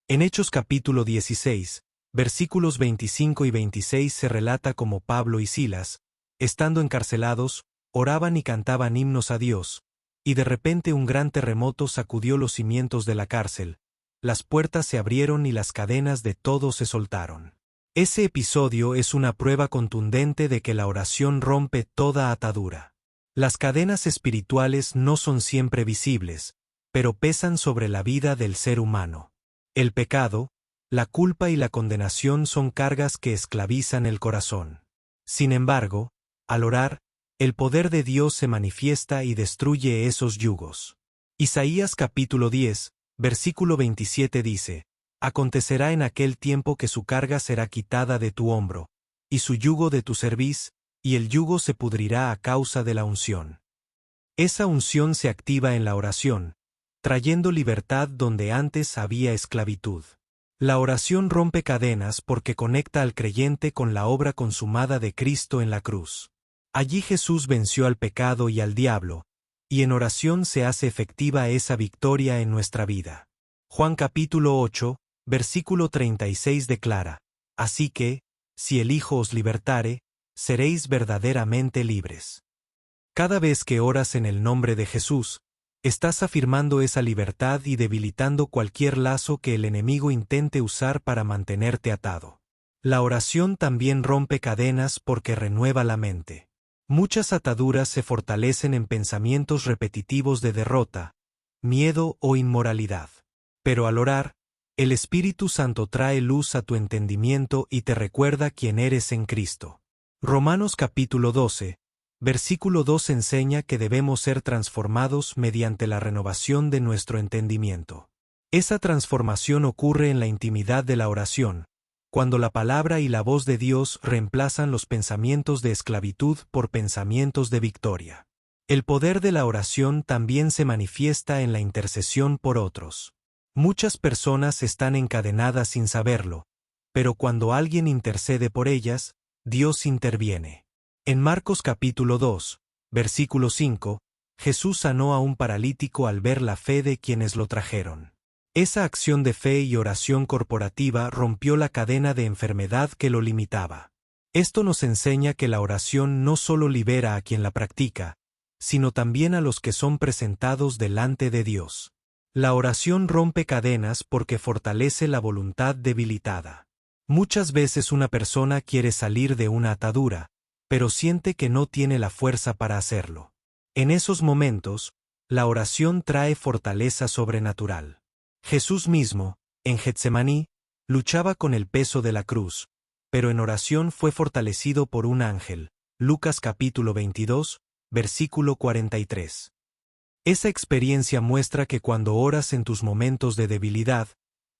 En Hechos capítulo 16, versículos 25 y 26 se relata cómo Pablo y Silas, estando encarcelados, oraban y cantaban himnos a Dios, y de repente un gran terremoto sacudió los cimientos de la cárcel, las puertas se abrieron y las cadenas de todos se soltaron. Ese episodio es una prueba contundente de que la oración rompe toda atadura. Las cadenas espirituales no son siempre visibles, pero pesan sobre la vida del ser humano. El pecado, la culpa y la condenación son cargas que esclavizan el corazón. Sin embargo, al orar, el poder de Dios se manifiesta y destruye esos yugos. Isaías capítulo 10, versículo 27 dice: Acontecerá en aquel tiempo que su carga será quitada de tu hombro, y su yugo de tu cerviz, y el yugo se pudrirá a causa de la unción. Esa unción se activa en la oración, trayendo libertad donde antes había esclavitud. La oración rompe cadenas porque conecta al creyente con la obra consumada de Cristo en la cruz. Allí Jesús venció al pecado y al diablo, y en oración se hace efectiva esa victoria en nuestra vida. Juan capítulo 8, versículo 36 declara: Así que, si el Hijo os libertare, seréis verdaderamente libres. Cada vez que oras en el nombre de Jesús, estás afirmando esa libertad y debilitando cualquier lazo que el enemigo intente usar para mantenerte atado. La oración también rompe cadenas porque renueva la mente. Muchas ataduras se fortalecen en pensamientos repetitivos de derrota, miedo o inmoralidad. Pero al orar, el Espíritu Santo trae luz a tu entendimiento y te recuerda quién eres en Cristo. Romanos capítulo 12, versículo 2 enseña que debemos ser transformados mediante la renovación de nuestro entendimiento. Esa transformación ocurre en la intimidad de la oración, cuando la palabra y la voz de Dios reemplazan los pensamientos de esclavitud por pensamientos de victoria. El poder de la oración también se manifiesta en la intercesión por otros. Muchas personas están encadenadas sin saberlo, pero cuando alguien intercede por ellas, Dios interviene. En Marcos capítulo 2, versículo 5, Jesús sanó a un paralítico al ver la fe de quienes lo trajeron. Esa acción de fe y oración corporativa rompió la cadena de enfermedad que lo limitaba. Esto nos enseña que la oración no solo libera a quien la practica, sino también a los que son presentados delante de Dios. La oración rompe cadenas porque fortalece la voluntad debilitada. Muchas veces una persona quiere salir de una atadura, pero siente que no tiene la fuerza para hacerlo. En esos momentos, la oración trae fortaleza sobrenatural. Jesús mismo, en Getsemaní, luchaba con el peso de la cruz, pero en oración fue fortalecido por un ángel. Lucas capítulo 22, versículo 43. Esa experiencia muestra que cuando oras en tus momentos de debilidad,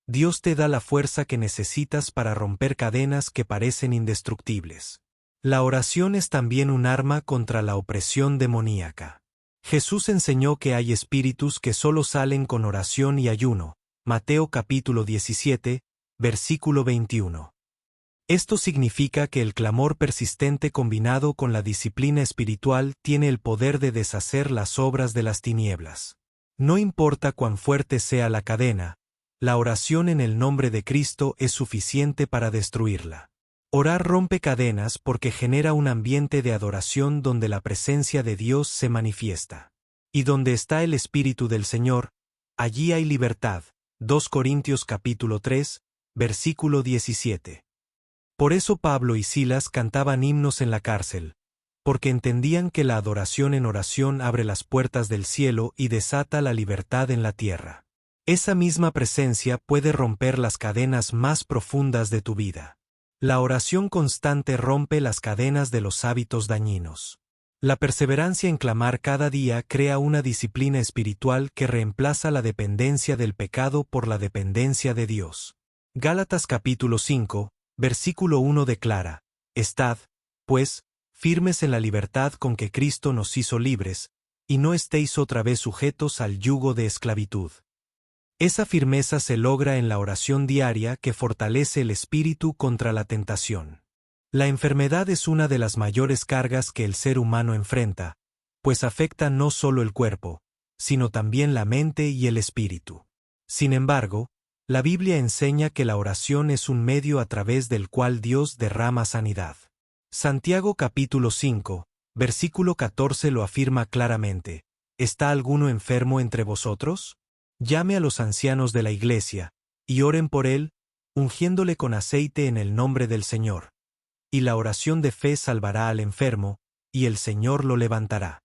Dios te da la fuerza que necesitas para romper cadenas que parecen indestructibles. La oración es también un arma contra la opresión demoníaca. Jesús enseñó que hay espíritus que solo salen con oración y ayuno. Mateo capítulo 17, versículo 21. Esto significa que el clamor persistente combinado con la disciplina espiritual tiene el poder de deshacer las obras de las tinieblas. No importa cuán fuerte sea la cadena, la oración en el nombre de Cristo es suficiente para destruirla. Orar rompe cadenas porque genera un ambiente de adoración donde la presencia de Dios se manifiesta. Y donde está el Espíritu del Señor, allí hay libertad. 2 Corintios capítulo 3, versículo 17. Por eso Pablo y Silas cantaban himnos en la cárcel, porque entendían que la adoración en oración abre las puertas del cielo y desata la libertad en la tierra. Esa misma presencia puede romper las cadenas más profundas de tu vida. La oración constante rompe las cadenas de los hábitos dañinos. La perseverancia en clamar cada día crea una disciplina espiritual que reemplaza la dependencia del pecado por la dependencia de Dios. Gálatas capítulo 5, versículo 1 declara: Estad, pues, firmes en la libertad con que Cristo nos hizo libres, y no estéis otra vez sujetos al yugo de esclavitud. Esa firmeza se logra en la oración diaria que fortalece el espíritu contra la tentación. La enfermedad es una de las mayores cargas que el ser humano enfrenta, pues afecta no solo el cuerpo, sino también la mente y el espíritu. Sin embargo, la Biblia enseña que la oración es un medio a través del cual Dios derrama sanidad. Santiago capítulo 5, versículo 14 lo afirma claramente: ¿Está alguno enfermo entre vosotros? Llame a los ancianos de la iglesia, y oren por él, ungiéndole con aceite en el nombre del Señor. Y la oración de fe salvará al enfermo, y el Señor lo levantará.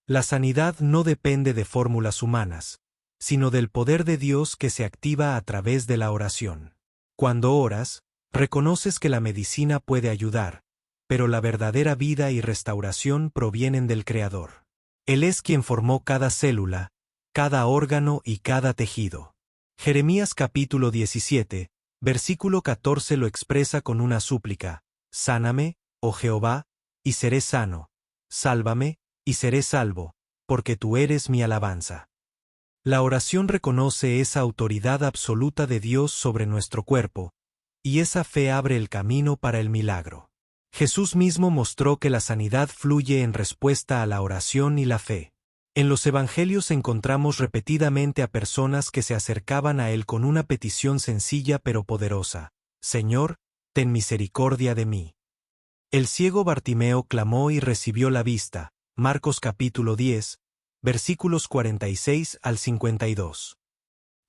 La sanidad no depende de fórmulas humanas, sino del poder de Dios que se activa a través de la oración. Cuando oras, reconoces que la medicina puede ayudar, pero la verdadera vida y restauración provienen del Creador. Él es quien formó cada célula, cada órgano y cada tejido. Jeremías capítulo 17, versículo 14 lo expresa con una súplica: Sáname, oh Jehová, y seré sano; sálvame, y seré salvo, porque tú eres mi alabanza. La oración reconoce esa autoridad absoluta de Dios sobre nuestro cuerpo, y esa fe abre el camino para el milagro. Jesús mismo mostró que la sanidad fluye en respuesta a la oración y la fe. En los evangelios encontramos repetidamente a personas que se acercaban a Él con una petición sencilla pero poderosa: Señor, ten misericordia de mí. El ciego Bartimeo clamó y recibió la vista. Marcos capítulo 10, versículos 46 al 52.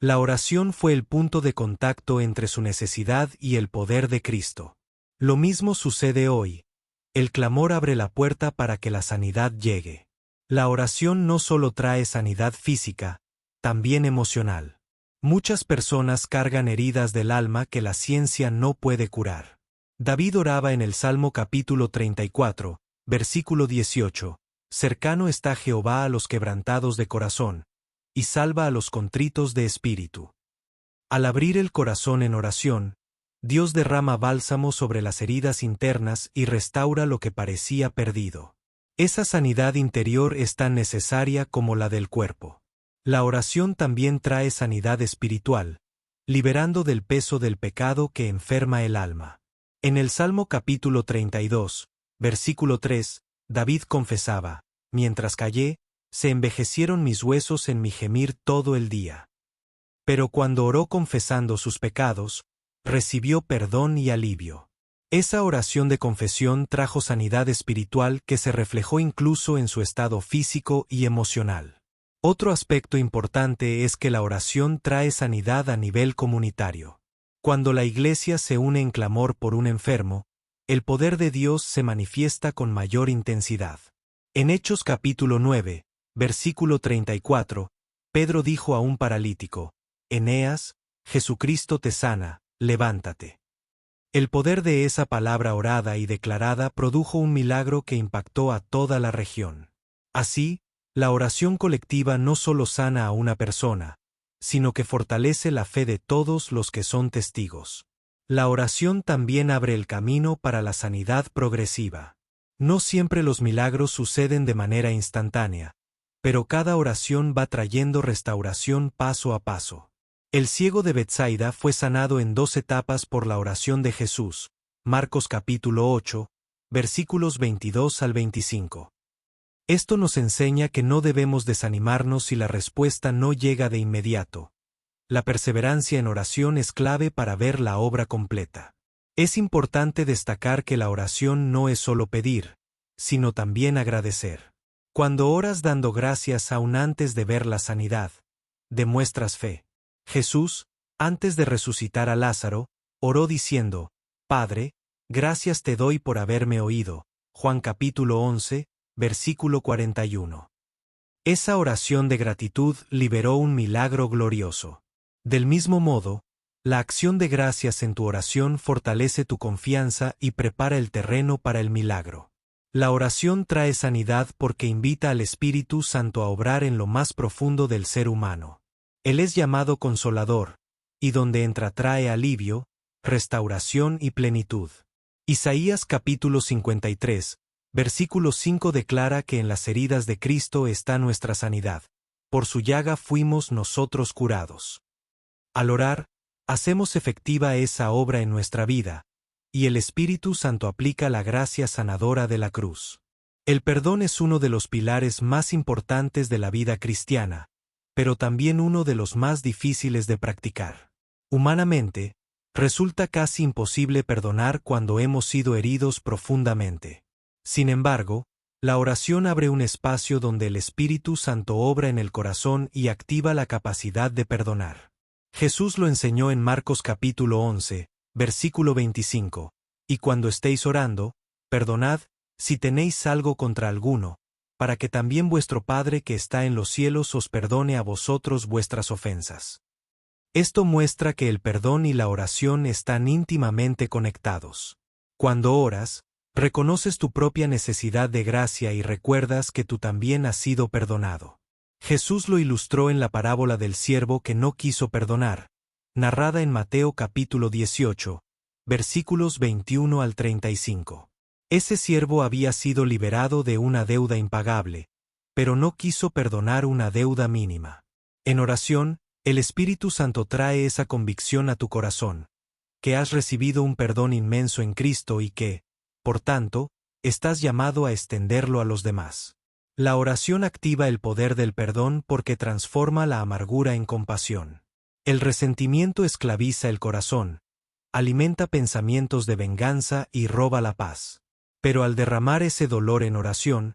La oración fue el punto de contacto entre su necesidad y el poder de Cristo. Lo mismo sucede hoy. El clamor abre la puerta para que la sanidad llegue. La oración no solo trae sanidad física, también emocional. Muchas personas cargan heridas del alma que la ciencia no puede curar. David oraba en el Salmo capítulo 34, versículo 18: Cercano está Jehová a los quebrantados de corazón, y salva a los contritos de espíritu. Al abrir el corazón en oración, Dios derrama bálsamo sobre las heridas internas y restaura lo que parecía perdido. Esa sanidad interior es tan necesaria como la del cuerpo. La oración también trae sanidad espiritual, liberando del peso del pecado que enferma el alma. En el Salmo capítulo 32, versículo 3, David confesaba: Mientras callé, se envejecieron mis huesos en mi gemir todo el día. Pero cuando oró confesando sus pecados, recibió perdón y alivio. Esa oración de confesión trajo sanidad espiritual que se reflejó incluso en su estado físico y emocional. Otro aspecto importante es que la oración trae sanidad a nivel comunitario. Cuando la iglesia se une en clamor por un enfermo, el poder de Dios se manifiesta con mayor intensidad. En Hechos capítulo 9, versículo 34, Pedro dijo a un paralítico: Eneas, Jesucristo te sana, levántate. El poder de esa palabra orada y declarada produjo un milagro que impactó a toda la región. Así, la oración colectiva no solo sana a una persona, sino que fortalece la fe de todos los que son testigos. La oración también abre el camino para la sanidad progresiva. No siempre los milagros suceden de manera instantánea, pero cada oración va trayendo restauración paso a paso. El ciego de Betsaida fue sanado en 2 etapas por la oración de Jesús. Marcos capítulo 8, versículos 22 al 25. Esto nos enseña que no debemos desanimarnos si la respuesta no llega de inmediato. La perseverancia en oración es clave para ver la obra completa. Es importante destacar que la oración no es solo pedir, sino también agradecer. Cuando oras dando gracias aún antes de ver la sanidad, demuestras fe. Jesús, antes de resucitar a Lázaro, oró diciendo: Padre, gracias te doy por haberme oído. Juan capítulo 11, versículo 41. Esa oración de gratitud liberó un milagro glorioso. Del mismo modo, la acción de gracias en tu oración fortalece tu confianza y prepara el terreno para el milagro. La oración trae sanidad porque invita al Espíritu Santo a obrar en lo más profundo del ser humano. Él es llamado Consolador, y donde entra trae alivio, restauración y plenitud. Isaías capítulo 53, versículo 5 declara que en las heridas de Cristo está nuestra sanidad. Por su llaga fuimos nosotros curados. Al orar, hacemos efectiva esa obra en nuestra vida, y el Espíritu Santo aplica la gracia sanadora de la cruz. El perdón es uno de los pilares más importantes de la vida cristiana, pero también uno de los más difíciles de practicar. Humanamente, resulta casi imposible perdonar cuando hemos sido heridos profundamente. Sin embargo, la oración abre un espacio donde el Espíritu Santo obra en el corazón y activa la capacidad de perdonar. Jesús lo enseñó en Marcos capítulo 11, versículo 25, y cuando estéis orando, perdonad, si tenéis algo contra alguno, para que también vuestro Padre que está en los cielos os perdone a vosotros vuestras ofensas. Esto muestra que el perdón y la oración están íntimamente conectados. Cuando oras, reconoces tu propia necesidad de gracia y recuerdas que tú también has sido perdonado. Jesús lo ilustró en la parábola del siervo que no quiso perdonar, narrada en Mateo capítulo 18, versículos 21 al 35. Ese siervo había sido liberado de una deuda impagable, pero no quiso perdonar una deuda mínima. En oración, el Espíritu Santo trae esa convicción a tu corazón, que has recibido un perdón inmenso en Cristo y que, por tanto, estás llamado a extenderlo a los demás. La oración activa el poder del perdón porque transforma la amargura en compasión. El resentimiento esclaviza el corazón, alimenta pensamientos de venganza y roba la paz. Pero al derramar ese dolor en oración,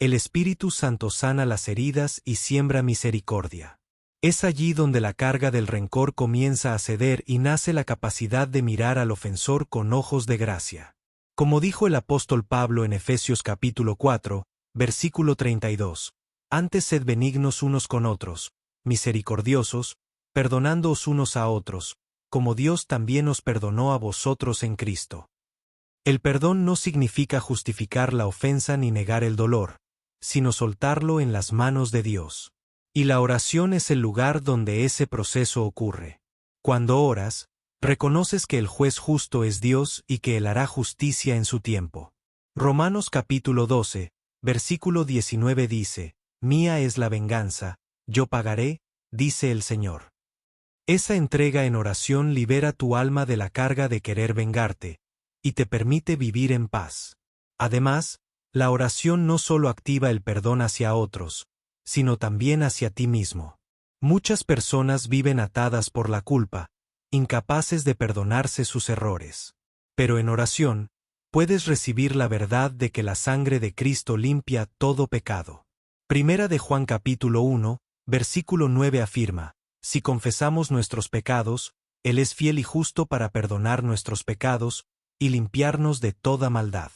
el Espíritu Santo sana las heridas y siembra misericordia. Es allí donde la carga del rencor comienza a ceder y nace la capacidad de mirar al ofensor con ojos de gracia. Como dijo el apóstol Pablo en Efesios capítulo 4, versículo 32, antes sed benignos unos con otros, misericordiosos, perdonándoos unos a otros, como Dios también os perdonó a vosotros en Cristo. El perdón no significa justificar la ofensa ni negar el dolor, sino soltarlo en las manos de Dios. Y la oración es el lugar donde ese proceso ocurre. Cuando oras, reconoces que el juez justo es Dios y que Él hará justicia en su tiempo. Romanos capítulo 12, versículo 19 dice: Mía es la venganza, yo pagaré, dice el Señor. Esa entrega en oración libera tu alma de la carga de querer vengarte, y te permite vivir en paz. Además, la oración no solo activa el perdón hacia otros, sino también hacia ti mismo. Muchas personas viven atadas por la culpa, incapaces de perdonarse sus errores. Pero en oración, puedes recibir la verdad de que la sangre de Cristo limpia todo pecado. Primera de Juan capítulo 1, versículo 9 afirma: Si confesamos nuestros pecados, Él es fiel y justo para perdonar nuestros pecados y limpiarnos de toda maldad.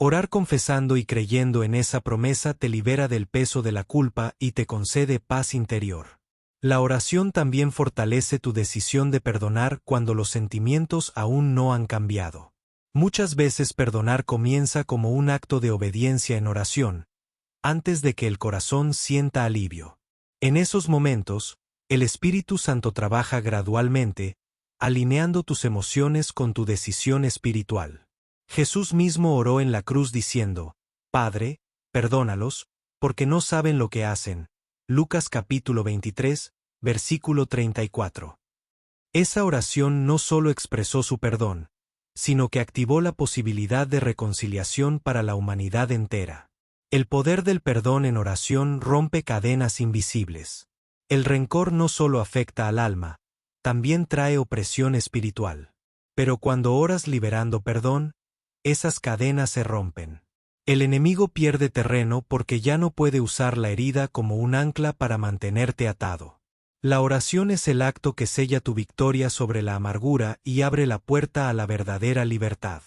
Orar confesando y creyendo en esa promesa te libera del peso de la culpa y te concede paz interior. La oración también fortalece tu decisión de perdonar cuando los sentimientos aún no han cambiado. Muchas veces perdonar comienza como un acto de obediencia en oración, antes de que el corazón sienta alivio. En esos momentos, el Espíritu Santo trabaja gradualmente, alineando tus emociones con tu decisión espiritual. Jesús mismo oró en la cruz diciendo: Padre, perdónalos, porque no saben lo que hacen. Lucas capítulo 23, versículo 34. Esa oración no solo expresó su perdón, sino que activó la posibilidad de reconciliación para la humanidad entera. El poder del perdón en oración rompe cadenas invisibles. El rencor no solo afecta al alma, también trae opresión espiritual. Pero cuando oras liberando perdón, esas cadenas se rompen. El enemigo pierde terreno porque ya no puede usar la herida como un ancla para mantenerte atado. La oración es el acto que sella tu victoria sobre la amargura y abre la puerta a la verdadera libertad.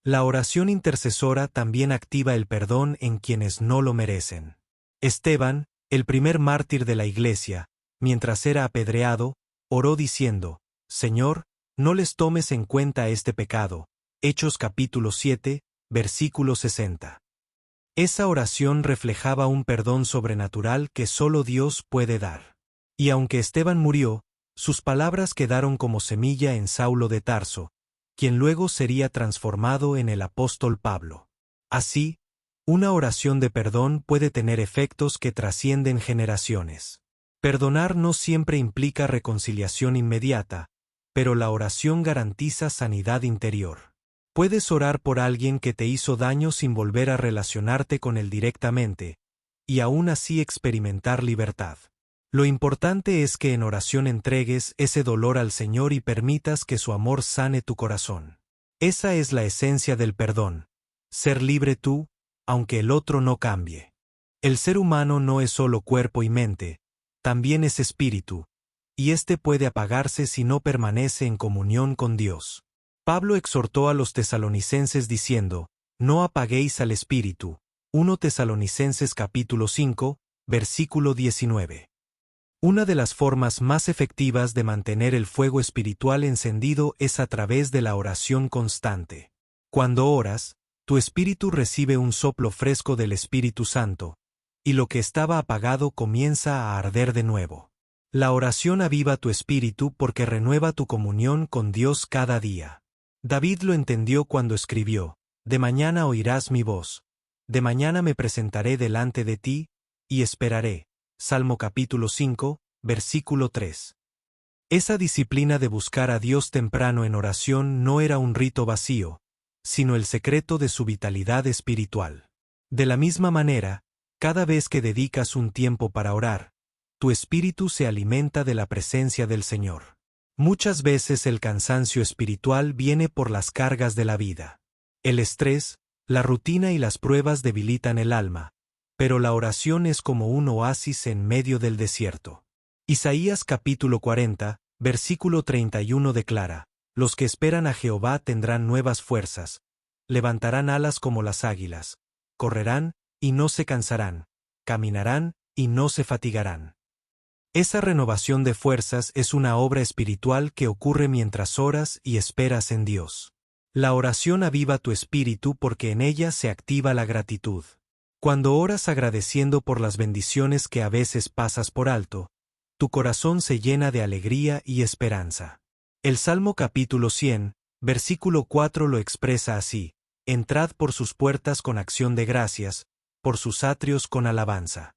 La oración intercesora también activa el perdón en quienes no lo merecen. Esteban, el primer mártir de la Iglesia, mientras era apedreado, oró diciendo: Señor, no les tomes en cuenta este pecado. Hechos capítulo 7, versículo 60. Esa oración reflejaba un perdón sobrenatural que solo Dios puede dar. Y aunque Esteban murió, sus palabras quedaron como semilla en Saulo de Tarso, quien luego sería transformado en el apóstol Pablo. Así, una oración de perdón puede tener efectos que trascienden generaciones. Perdonar no siempre implica reconciliación inmediata, pero la oración garantiza sanidad interior. Puedes orar por alguien que te hizo daño sin volver a relacionarte con él directamente, y aún así experimentar libertad. Lo importante es que en oración entregues ese dolor al Señor y permitas que su amor sane tu corazón. Esa es la esencia del perdón: ser libre tú, aunque el otro no cambie. El ser humano no es solo cuerpo y mente, también es espíritu, y éste puede apagarse si no permanece en comunión con Dios. Pablo exhortó a los tesalonicenses diciendo: No apaguéis al espíritu. 1 Tesalonicenses capítulo 5, versículo 19. Una de las formas más efectivas de mantener el fuego espiritual encendido es a través de la oración constante. Cuando oras, tu espíritu recibe un soplo fresco del Espíritu Santo, y lo que estaba apagado comienza a arder de nuevo. La oración aviva tu espíritu porque renueva tu comunión con Dios cada día. David lo entendió cuando escribió: De mañana oirás mi voz, de mañana me presentaré delante de ti, y esperaré. Salmo capítulo 5, versículo 3. Esa disciplina de buscar a Dios temprano en oración no era un rito vacío, sino el secreto de su vitalidad espiritual. De la misma manera, cada vez que dedicas un tiempo para orar, tu espíritu se alimenta de la presencia del Señor. Muchas veces el cansancio espiritual viene por las cargas de la vida. El estrés, la rutina y las pruebas debilitan el alma, pero la oración es como un oasis en medio del desierto. Isaías capítulo 40, versículo 31 declara: Los que esperan a Jehová tendrán nuevas fuerzas, levantarán alas como las águilas, correrán y no se cansarán, caminarán y no se fatigarán. Esa renovación de fuerzas es una obra espiritual que ocurre mientras oras y esperas en Dios. La oración aviva tu espíritu porque en ella se activa la gratitud. Cuando oras agradeciendo por las bendiciones que a veces pasas por alto, tu corazón se llena de alegría y esperanza. El Salmo capítulo 100, versículo 4 lo expresa así: Entrad por sus puertas con acción de gracias, por sus atrios con alabanza.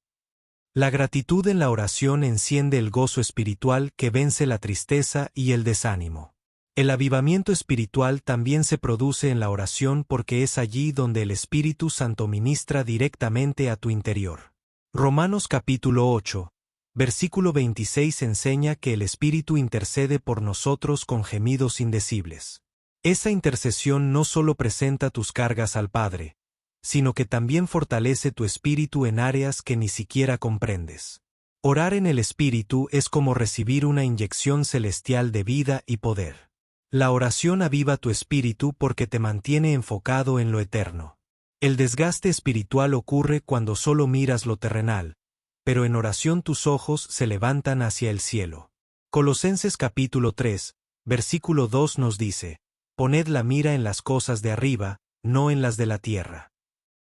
La gratitud en la oración enciende el gozo espiritual que vence la tristeza y el desánimo. El avivamiento espiritual también se produce en la oración porque es allí donde el Espíritu Santo ministra directamente a tu interior. Romanos capítulo 8, versículo 26 enseña que el Espíritu intercede por nosotros con gemidos indecibles. Esa intercesión no solo presenta tus cargas al Padre, sino que también fortalece tu espíritu en áreas que ni siquiera comprendes. Orar en el Espíritu es como recibir una inyección celestial de vida y poder. La oración aviva tu espíritu porque te mantiene enfocado en lo eterno. El desgaste espiritual ocurre cuando solo miras lo terrenal, pero en oración tus ojos se levantan hacia el cielo. Colosenses capítulo 3, versículo 2 nos dice: Poned la mira en las cosas de arriba, no en las de la tierra.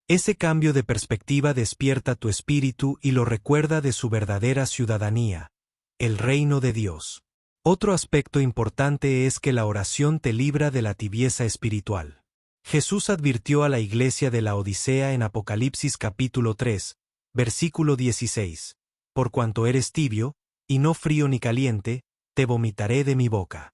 Ese cambio de perspectiva despierta tu espíritu y lo recuerda de su verdadera ciudadanía, el reino de Dios. Otro aspecto importante es que la oración te libra de la tibieza espiritual. Jesús advirtió a la iglesia de la Odisea en Apocalipsis capítulo 3, versículo 16: Por cuanto eres tibio, y no frío ni caliente, te vomitaré de mi boca.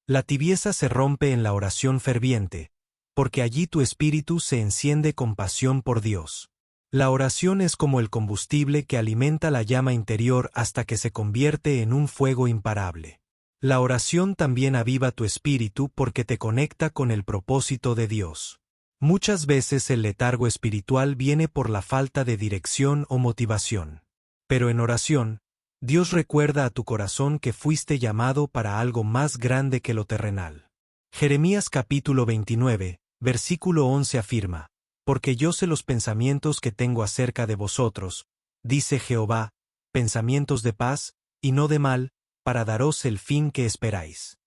La tibieza se rompe en la oración ferviente, porque allí tu espíritu se enciende con pasión por Dios. La oración es como el combustible que alimenta la llama interior hasta que se convierte en un fuego imparable. La oración también aviva tu espíritu porque te conecta con el propósito de Dios. Muchas veces el letargo espiritual viene por la falta de dirección o motivación. Pero en oración, Dios recuerda a tu corazón que fuiste llamado para algo más grande que lo terrenal. Jeremías capítulo 29, versículo 11 afirma: Porque yo sé los pensamientos que tengo acerca de vosotros, dice Jehová, pensamientos de paz, y no de mal, para daros el fin que esperáis.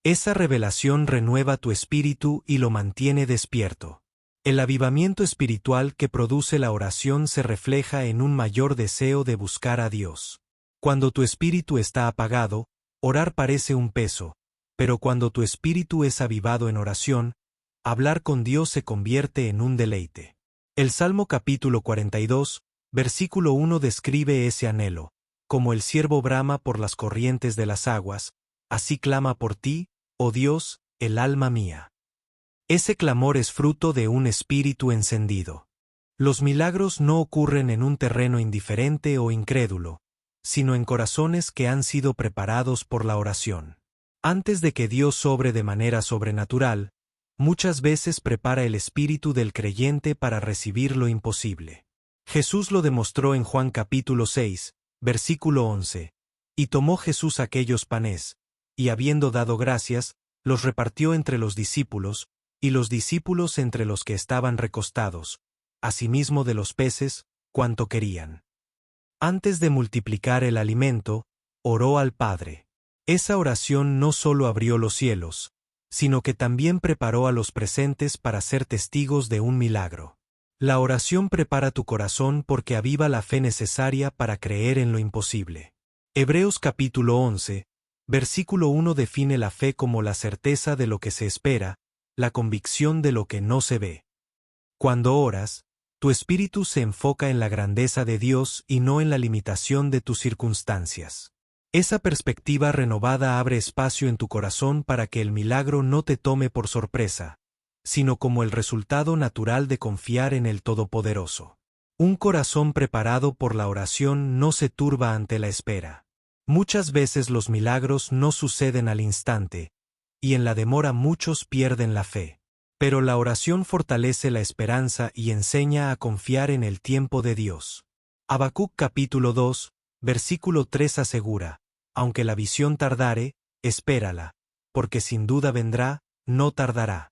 Esa revelación renueva tu espíritu y lo mantiene despierto. El avivamiento espiritual que produce la oración se refleja en un mayor deseo de buscar a Dios. Cuando tu espíritu está apagado, orar parece un peso, pero cuando tu espíritu es avivado en oración, hablar con Dios se convierte en un deleite. El Salmo capítulo 42, versículo 1 describe ese anhelo: como el ciervo brama por las corrientes de las aguas, así clama por ti, oh Dios, el alma mía. Ese clamor es fruto de un espíritu encendido. Los milagros no ocurren en un terreno indiferente o incrédulo, sino en corazones que han sido preparados por la oración. Antes de que Dios obre de manera sobrenatural, muchas veces prepara el espíritu del creyente para recibir lo imposible. Jesús lo demostró en Juan capítulo 6, versículo 11. Y tomó Jesús aquellos panes, y habiendo dado gracias, los repartió entre los discípulos, y los discípulos entre los que estaban recostados, asimismo de los peces, cuanto querían. Antes de multiplicar el alimento, oró al Padre. Esa oración no solo abrió los cielos, sino que también preparó a los presentes para ser testigos de un milagro. La oración prepara tu corazón porque aviva la fe necesaria para creer en lo imposible. Hebreos capítulo 11, versículo 1 define la fe como la certeza de lo que se espera, la convicción de lo que no se ve. Cuando oras, tu espíritu se enfoca en la grandeza de Dios y no en la limitación de tus circunstancias. Esa perspectiva renovada abre espacio en tu corazón para que el milagro no te tome por sorpresa, sino como el resultado natural de confiar en el Todopoderoso. Un corazón preparado por la oración no se turba ante la espera. Muchas veces los milagros no suceden al instante, y en la demora muchos pierden la fe. Pero la oración fortalece la esperanza y enseña a confiar en el tiempo de Dios. Habacuc capítulo 2, versículo 3 asegura: aunque la visión tardare, espérala, porque sin duda vendrá, no tardará.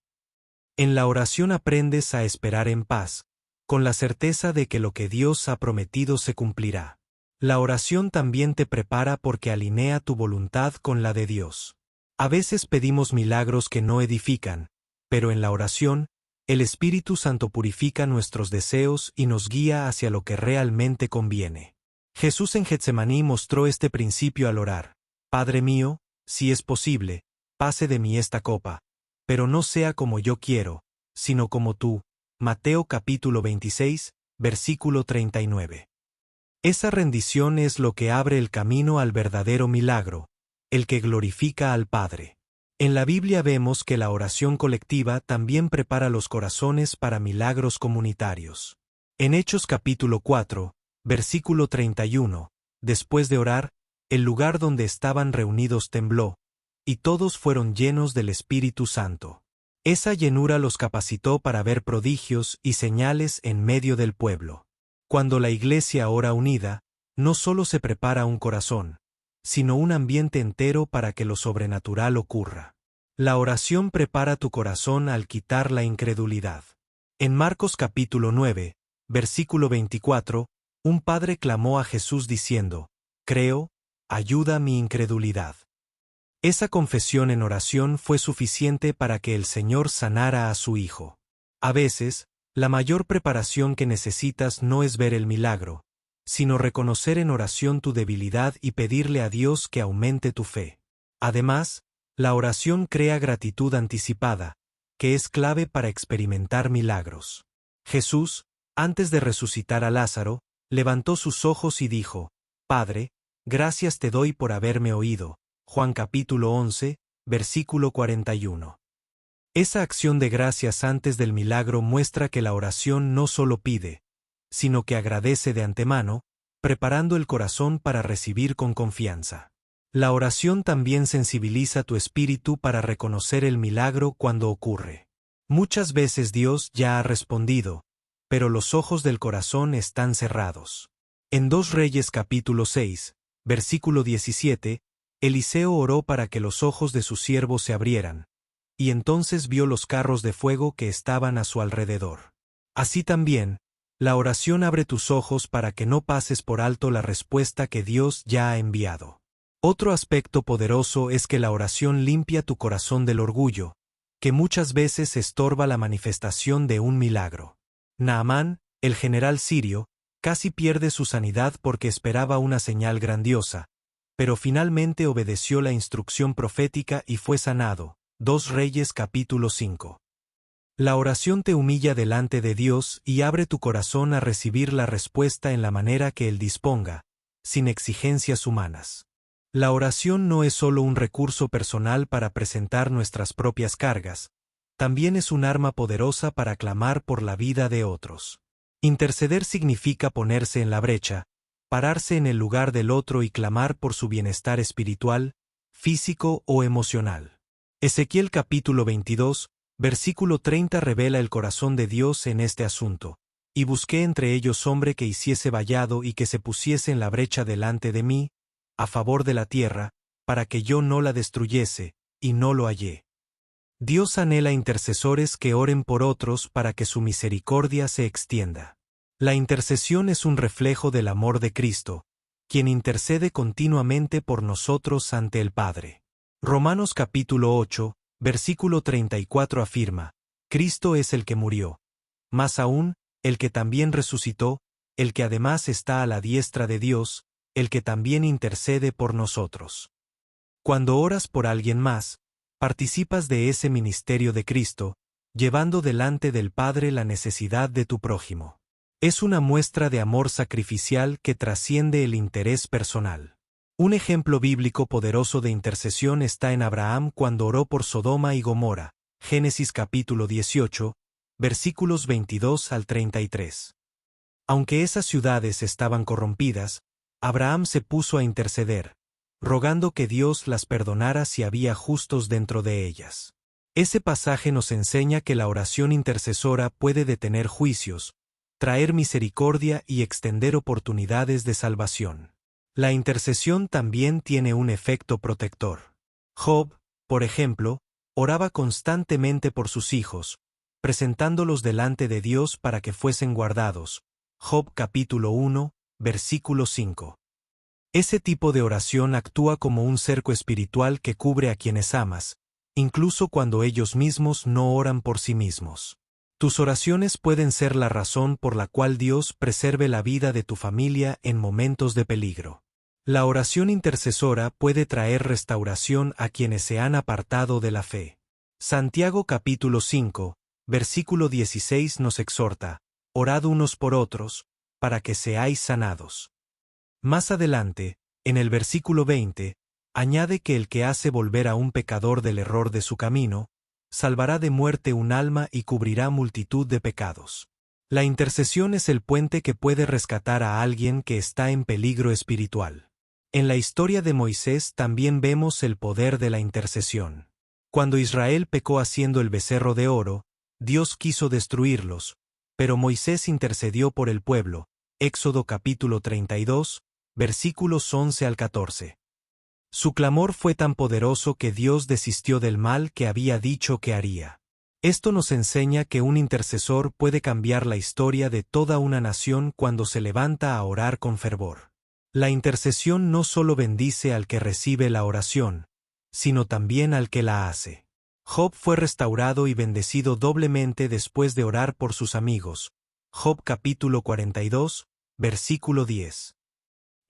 En la oración aprendes a esperar en paz, con la certeza de que lo que Dios ha prometido se cumplirá. La oración también te prepara porque alinea tu voluntad con la de Dios. A veces pedimos milagros que no edifican, pero en la oración, el Espíritu Santo purifica nuestros deseos y nos guía hacia lo que realmente conviene. Jesús en Getsemaní mostró este principio al orar: Padre mío, si es posible, pase de mí esta copa, pero no sea como yo quiero, sino como tú. Mateo capítulo 26, versículo 39. Esa rendición es lo que abre el camino al verdadero milagro, el que glorifica al Padre. En la Biblia vemos que la oración colectiva también prepara los corazones para milagros comunitarios. En Hechos capítulo 4, versículo 31, después de orar, el lugar donde estaban reunidos tembló, y todos fueron llenos del Espíritu Santo. Esa llenura los capacitó para ver prodigios y señales en medio del pueblo. Cuando la iglesia ora unida, no solo se prepara un corazón, sino un ambiente entero para que lo sobrenatural ocurra. La oración prepara tu corazón al quitar la incredulidad. En Marcos capítulo 9, versículo 24, un padre clamó a Jesús diciendo: creo, ayuda mi incredulidad. Esa confesión en oración fue suficiente para que el Señor sanara a su hijo. A veces, la mayor preparación que necesitas no es ver el milagro, sino reconocer en oración tu debilidad y pedirle a Dios que aumente tu fe. Además, la oración crea gratitud anticipada, que es clave para experimentar milagros. Jesús, antes de resucitar a Lázaro, levantó sus ojos y dijo: Padre, gracias te doy por haberme oído. Juan capítulo 11, versículo 41. Esa acción de gracias antes del milagro muestra que la oración no solo pide, sino que agradece de antemano, preparando el corazón para recibir con confianza. La oración también sensibiliza tu espíritu para reconocer el milagro cuando ocurre. Muchas veces Dios ya ha respondido, pero los ojos del corazón están cerrados. En 2 Reyes capítulo 6, versículo 17, Eliseo oró para que los ojos de su siervo se abrieran, y entonces vio los carros de fuego que estaban a su alrededor. Así también, la oración abre tus ojos para que no pases por alto la respuesta que Dios ya ha enviado. Otro aspecto poderoso es que la oración limpia tu corazón del orgullo, que muchas veces estorba la manifestación de un milagro. Naamán, el general sirio, casi pierde su sanidad porque esperaba una señal grandiosa, pero finalmente obedeció la instrucción profética y fue sanado. 2 Reyes capítulo 5. La oración te humilla delante de Dios y abre tu corazón a recibir la respuesta en la manera que Él disponga, sin exigencias humanas. La oración no es solo un recurso personal para presentar nuestras propias cargas, también es un arma poderosa para clamar por la vida de otros. Interceder significa ponerse en la brecha, pararse en el lugar del otro y clamar por su bienestar espiritual, físico o emocional. Ezequiel capítulo 22, versículo 30 revela el corazón de Dios en este asunto. Y busqué entre ellos hombre que hiciese vallado y que se pusiese en la brecha delante de mí, a favor de la tierra, para que yo no la destruyese, y no lo hallé. Dios anhela intercesores que oren por otros para que su misericordia se extienda. La intercesión es un reflejo del amor de Cristo, quien intercede continuamente por nosotros ante el Padre. Romanos capítulo 8, versículo 34 afirma: Cristo es el que murió, más aún, el que también resucitó, el que además está a la diestra de Dios, el que también intercede por nosotros. Cuando oras por alguien más, participas de ese ministerio de Cristo, llevando delante del Padre la necesidad de tu prójimo. Es una muestra de amor sacrificial que trasciende el interés personal. Un ejemplo bíblico poderoso de intercesión está en Abraham cuando oró por Sodoma y Gomorra, Génesis capítulo 18, versículos 22 al 33. Aunque esas ciudades estaban corrompidas, Abraham se puso a interceder, rogando que Dios las perdonara si había justos dentro de ellas. Ese pasaje nos enseña que la oración intercesora puede detener juicios, traer misericordia y extender oportunidades de salvación. La intercesión también tiene un efecto protector. Job, por ejemplo, oraba constantemente por sus hijos, presentándolos delante de Dios para que fuesen guardados. Job capítulo 1, versículo 5. Ese tipo de oración actúa como un cerco espiritual que cubre a quienes amas, incluso cuando ellos mismos no oran por sí mismos. Tus oraciones pueden ser la razón por la cual Dios preserve la vida de tu familia en momentos de peligro. La oración intercesora puede traer restauración a quienes se han apartado de la fe. Santiago capítulo 5, versículo 16 nos exhorta: orad unos por otros, para que seáis sanados. Más adelante, en el versículo 20, añade que el que hace volver a un pecador del error de su camino, salvará de muerte un alma y cubrirá multitud de pecados. La intercesión es el puente que puede rescatar a alguien que está en peligro espiritual. En la historia de Moisés también vemos el poder de la intercesión. Cuando Israel pecó haciendo el becerro de oro, Dios quiso destruirlos, pero Moisés intercedió por el pueblo. Éxodo capítulo 32, versículos 11 al 14. Su clamor fue tan poderoso que Dios desistió del mal que había dicho que haría. Esto nos enseña que un intercesor puede cambiar la historia de toda una nación cuando se levanta a orar con fervor. La intercesión no solo bendice al que recibe la oración, sino también al que la hace. Job fue restaurado y bendecido doblemente después de orar por sus amigos. Job capítulo 42, versículo 10.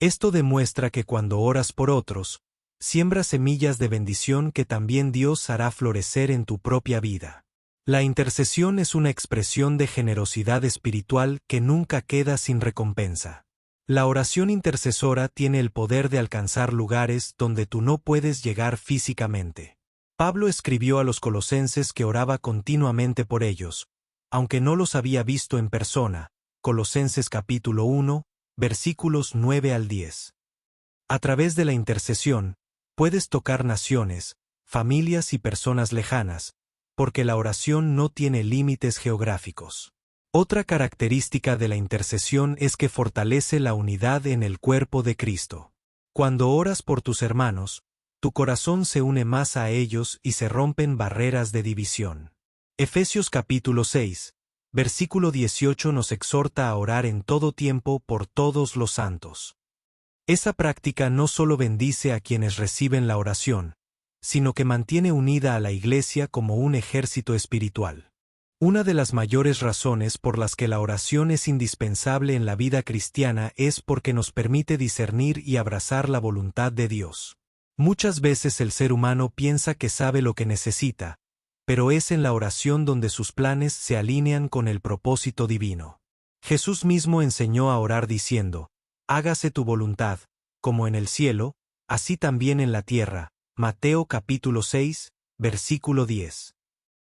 Esto demuestra que cuando oras por otros, siembras semillas de bendición que también Dios hará florecer en tu propia vida. La intercesión es una expresión de generosidad espiritual que nunca queda sin recompensa. La oración intercesora tiene el poder de alcanzar lugares donde tú no puedes llegar físicamente. Pablo escribió a los colosenses que oraba continuamente por ellos, aunque no los había visto en persona. Colosenses capítulo 1, versículos 9 al 10. A través de la intercesión, puedes tocar naciones, familias y personas lejanas, porque la oración no tiene límites geográficos. Otra característica de la intercesión es que fortalece la unidad en el cuerpo de Cristo. Cuando oras por tus hermanos, tu corazón se une más a ellos y se rompen barreras de división. Efesios capítulo 6, versículo 18 nos exhorta a orar en todo tiempo por todos los santos. Esa práctica no solo bendice a quienes reciben la oración, sino que mantiene unida a la Iglesia como un ejército espiritual. Una de las mayores razones por las que la oración es indispensable en la vida cristiana es porque nos permite discernir y abrazar la voluntad de Dios. Muchas veces el ser humano piensa que sabe lo que necesita, pero es en la oración donde sus planes se alinean con el propósito divino. Jesús mismo enseñó a orar diciendo: hágase tu voluntad, como en el cielo, así también en la tierra. Mateo capítulo 6, versículo 10.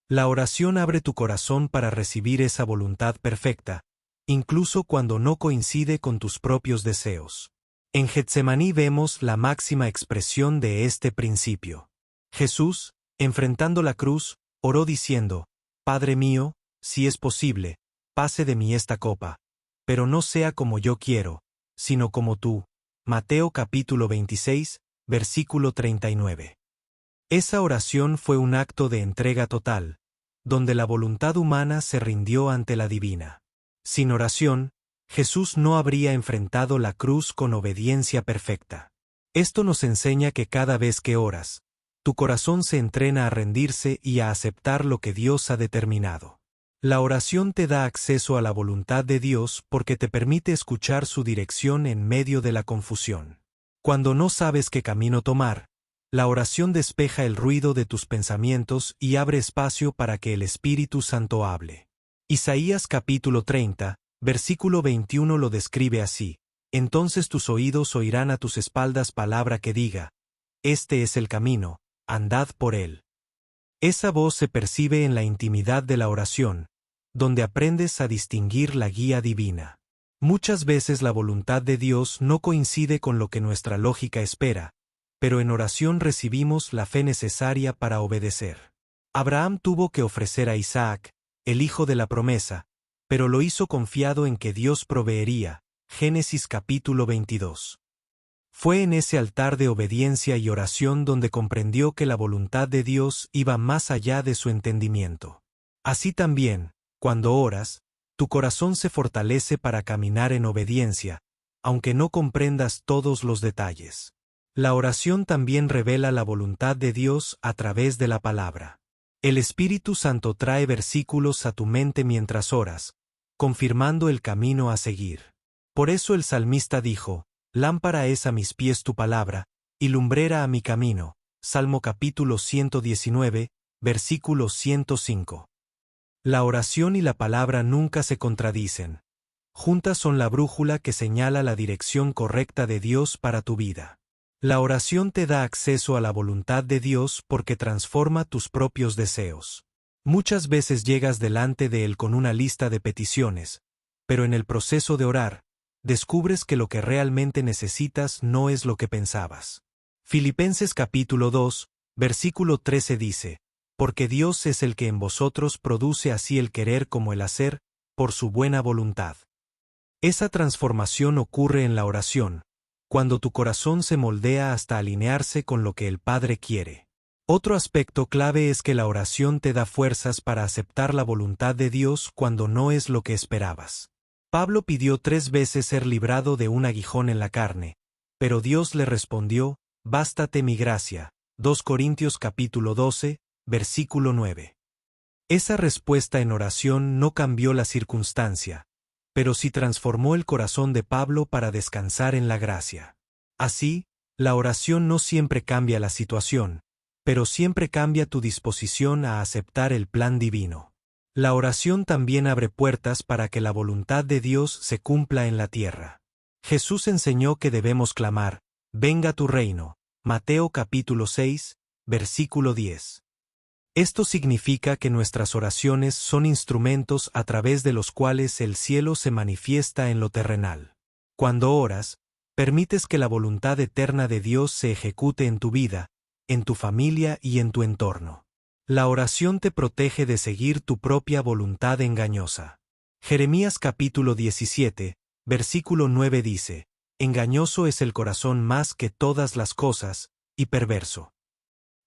La oración abre tu corazón para recibir esa voluntad perfecta, incluso cuando no coincide con tus propios deseos. En Getsemaní vemos la máxima expresión de este principio. Jesús, enfrentando la cruz, oró diciendo: Padre mío, si es posible, pase de mí esta copa, pero no sea como yo quiero, sino como tú. Mateo capítulo 26, versículo 39. Esa oración fue un acto de entrega total, donde la voluntad humana se rindió ante la divina. Sin oración, Jesús no habría enfrentado la cruz con obediencia perfecta. Esto nos enseña que cada vez que oras, tu corazón se entrena a rendirse y a aceptar lo que Dios ha determinado. La oración te da acceso a la voluntad de Dios porque te permite escuchar su dirección en medio de la confusión. Cuando no sabes qué camino tomar, la oración despeja el ruido de tus pensamientos y abre espacio para que el Espíritu Santo hable. Isaías capítulo 30, versículo 21 lo describe así: entonces tus oídos oirán a tus espaldas palabra que diga: este es el camino, andad por él. Esa voz se percibe en la intimidad de la oración, donde aprendes a distinguir la guía divina. Muchas veces la voluntad de Dios no coincide con lo que nuestra lógica espera, pero en oración recibimos la fe necesaria para obedecer. Abraham tuvo que ofrecer a Isaac, el hijo de la promesa, pero lo hizo confiado en que Dios proveería. Génesis capítulo 22. Fue en ese altar de obediencia y oración donde comprendió que la voluntad de Dios iba más allá de su entendimiento. Así también, cuando oras, tu corazón se fortalece para caminar en obediencia, aunque no comprendas todos los detalles. La oración también revela la voluntad de Dios a través de la palabra. El Espíritu Santo trae versículos a tu mente mientras oras, confirmando el camino a seguir. Por eso el salmista dijo: lámpara es a mis pies tu palabra, y lumbrera a mi camino. Salmo capítulo 119, versículo 105. La oración y la palabra nunca se contradicen. Juntas son la brújula que señala la dirección correcta de Dios para tu vida. La oración te da acceso a la voluntad de Dios porque transforma tus propios deseos. Muchas veces llegas delante de Él con una lista de peticiones, pero en el proceso de orar, descubres que lo que realmente necesitas no es lo que pensabas. Filipenses capítulo 2, versículo 13 dice: porque Dios es el que en vosotros produce así el querer como el hacer, por su buena voluntad. Esa transformación ocurre en la oración, cuando tu corazón se moldea hasta alinearse con lo que el Padre quiere. Otro aspecto clave es que la oración te da fuerzas para aceptar la voluntad de Dios cuando no es lo que esperabas. Pablo pidió 3 veces ser librado de un aguijón en la carne, pero Dios le respondió: bástate mi gracia. 2 Corintios capítulo 12, versículo 9. Esa respuesta en oración no cambió la circunstancia, pero sí transformó el corazón de Pablo para descansar en la gracia. Así, la oración no siempre cambia la situación, pero siempre cambia tu disposición a aceptar el plan divino. La oración también abre puertas para que la voluntad de Dios se cumpla en la tierra. Jesús enseñó que debemos clamar: venga tu reino. Mateo capítulo 6, versículo 10. Esto significa que nuestras oraciones son instrumentos a través de los cuales el cielo se manifiesta en lo terrenal. Cuando oras, permites que la voluntad eterna de Dios se ejecute en tu vida, en tu familia y en tu entorno. La oración te protege de seguir tu propia voluntad engañosa. Jeremías capítulo 17, versículo 9 dice: Engañoso es el corazón más que todas las cosas, y perverso.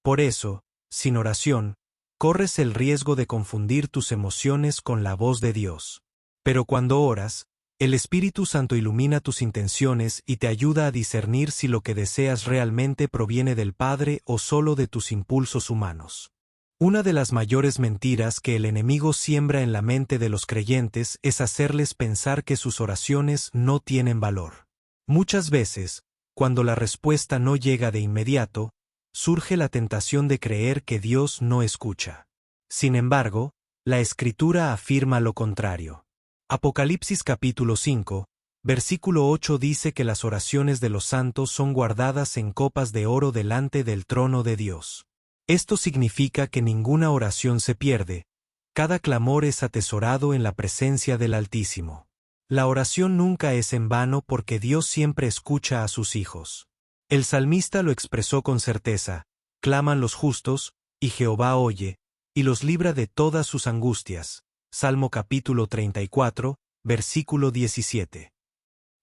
Por eso, sin oración, corres el riesgo de confundir tus emociones con la voz de Dios. Pero cuando oras, el Espíritu Santo ilumina tus intenciones y te ayuda a discernir si lo que deseas realmente proviene del Padre o solo de tus impulsos humanos. Una de las mayores mentiras que el enemigo siembra en la mente de los creyentes es hacerles pensar que sus oraciones no tienen valor. Muchas veces, cuando la respuesta no llega de inmediato, surge la tentación de creer que Dios no escucha. Sin embargo, la Escritura afirma lo contrario. Apocalipsis capítulo 5, versículo 8 dice que las oraciones de los santos son guardadas en copas de oro delante del trono de Dios. Esto significa que ninguna oración se pierde, cada clamor es atesorado en la presencia del Altísimo. La oración nunca es en vano porque Dios siempre escucha a sus hijos. El salmista lo expresó con certeza: claman los justos, y Jehová oye, y los libra de todas sus angustias. Salmo capítulo 34, versículo 17.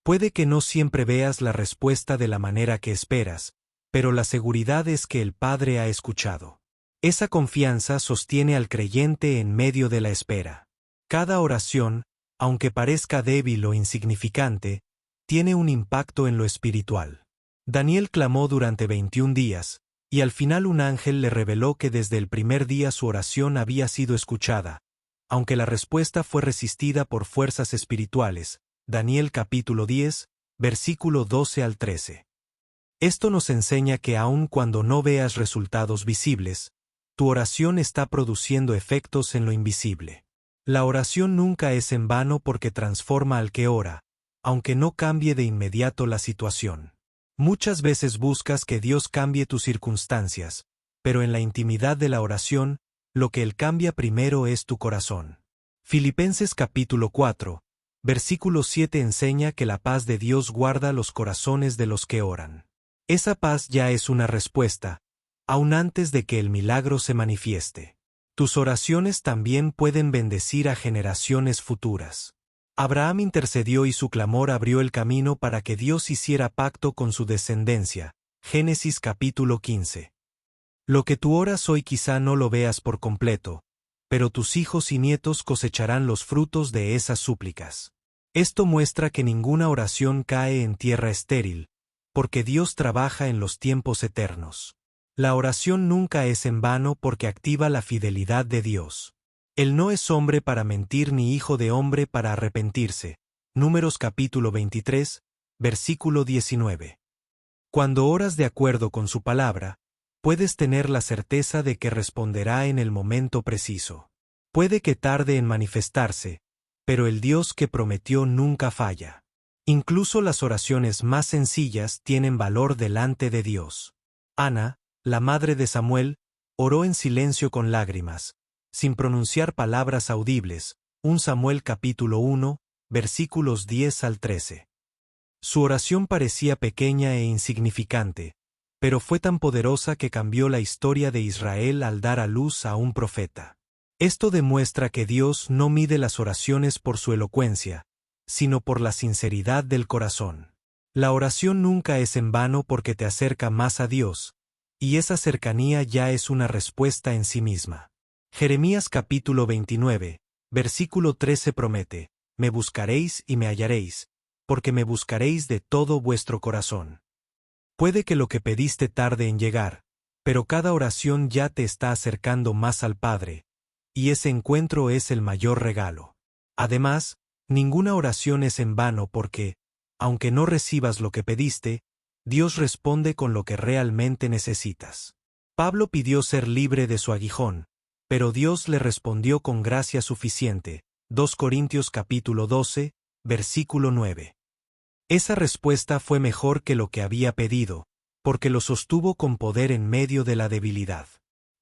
Puede que no siempre veas la respuesta de la manera que esperas, pero la seguridad es que el Padre ha escuchado. Esa confianza sostiene al creyente en medio de la espera. Cada oración, aunque parezca débil o insignificante, tiene un impacto en lo espiritual. Daniel clamó durante 21 días, y al final un ángel le reveló que desde el primer día su oración había sido escuchada, aunque la respuesta fue resistida por fuerzas espirituales. Daniel capítulo 10, versículo 12 al 13. Esto nos enseña que aun cuando no veas resultados visibles, tu oración está produciendo efectos en lo invisible. La oración nunca es en vano porque transforma al que ora, aunque no cambie de inmediato la situación. Muchas veces buscas que Dios cambie tus circunstancias, pero en la intimidad de la oración, lo que Él cambia primero es tu corazón. Filipenses capítulo 4, versículo 7 enseña que la paz de Dios guarda los corazones de los que oran. Esa paz ya es una respuesta, aún antes de que el milagro se manifieste. Tus oraciones también pueden bendecir a generaciones futuras. Abraham intercedió y su clamor abrió el camino para que Dios hiciera pacto con su descendencia. Génesis capítulo 15. Lo que tú oras hoy quizá no lo veas por completo, pero tus hijos y nietos cosecharán los frutos de esas súplicas. Esto muestra que ninguna oración cae en tierra estéril, porque Dios trabaja en los tiempos eternos. La oración nunca es en vano porque activa la fidelidad de Dios. Él no es hombre para mentir ni hijo de hombre para arrepentirse. Números capítulo 23, versículo 19. Cuando oras de acuerdo con su palabra, puedes tener la certeza de que responderá en el momento preciso. Puede que tarde en manifestarse, pero el Dios que prometió nunca falla. Incluso las oraciones más sencillas tienen valor delante de Dios. Ana, la madre de Samuel, oró en silencio con lágrimas, sin pronunciar palabras audibles. 1 Samuel capítulo 1, versículos 10 al 13. Su oración parecía pequeña e insignificante, pero fue tan poderosa que cambió la historia de Israel al dar a luz a un profeta. Esto demuestra que Dios no mide las oraciones por su elocuencia, sino por la sinceridad del corazón. La oración nunca es en vano porque te acerca más a Dios, y esa cercanía ya es una respuesta en sí misma. Jeremías capítulo 29, versículo 13 promete: me buscaréis y me hallaréis, porque me buscaréis de todo vuestro corazón. Puede que lo que pediste tarde en llegar, pero cada oración ya te está acercando más al Padre, y ese encuentro es el mayor regalo. Además, ninguna oración es en vano porque, aunque no recibas lo que pediste, Dios responde con lo que realmente necesitas. Pablo pidió ser libre de su aguijón, pero Dios le respondió con gracia suficiente. 2 Corintios capítulo 12, versículo 9. Esa respuesta fue mejor que lo que había pedido, porque lo sostuvo con poder en medio de la debilidad.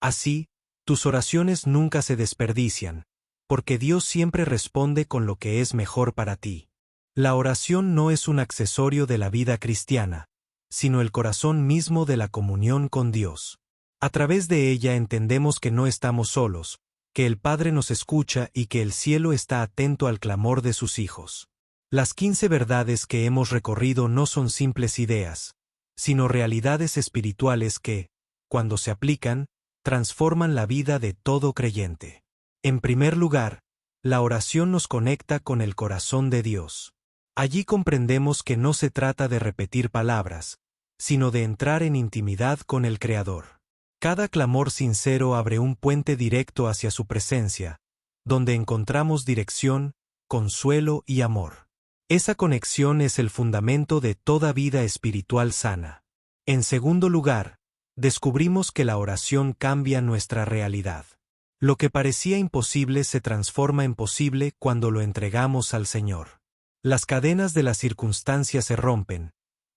Así, Tus oraciones nunca se desperdician, porque Dios siempre responde con lo que es mejor para ti. La oración no es un accesorio de la vida cristiana, sino el corazón mismo de la comunión con Dios. A través de ella entendemos que no estamos solos, que el Padre nos escucha y que el cielo está atento al clamor de sus hijos. Las 15 verdades que hemos recorrido no son simples ideas, sino realidades espirituales que, cuando se aplican, transforman la vida de todo creyente. En primer lugar, la oración nos conecta con el corazón de Dios. Allí comprendemos que no se trata de repetir palabras, sino de entrar en intimidad con el Creador. Cada clamor sincero abre un puente directo hacia su presencia, donde encontramos dirección, consuelo y amor. Esa conexión es el fundamento de toda vida espiritual sana. En segundo lugar, descubrimos que la oración cambia nuestra realidad. Lo que parecía imposible se transforma en posible cuando lo entregamos al Señor. Las cadenas de las circunstancias se rompen,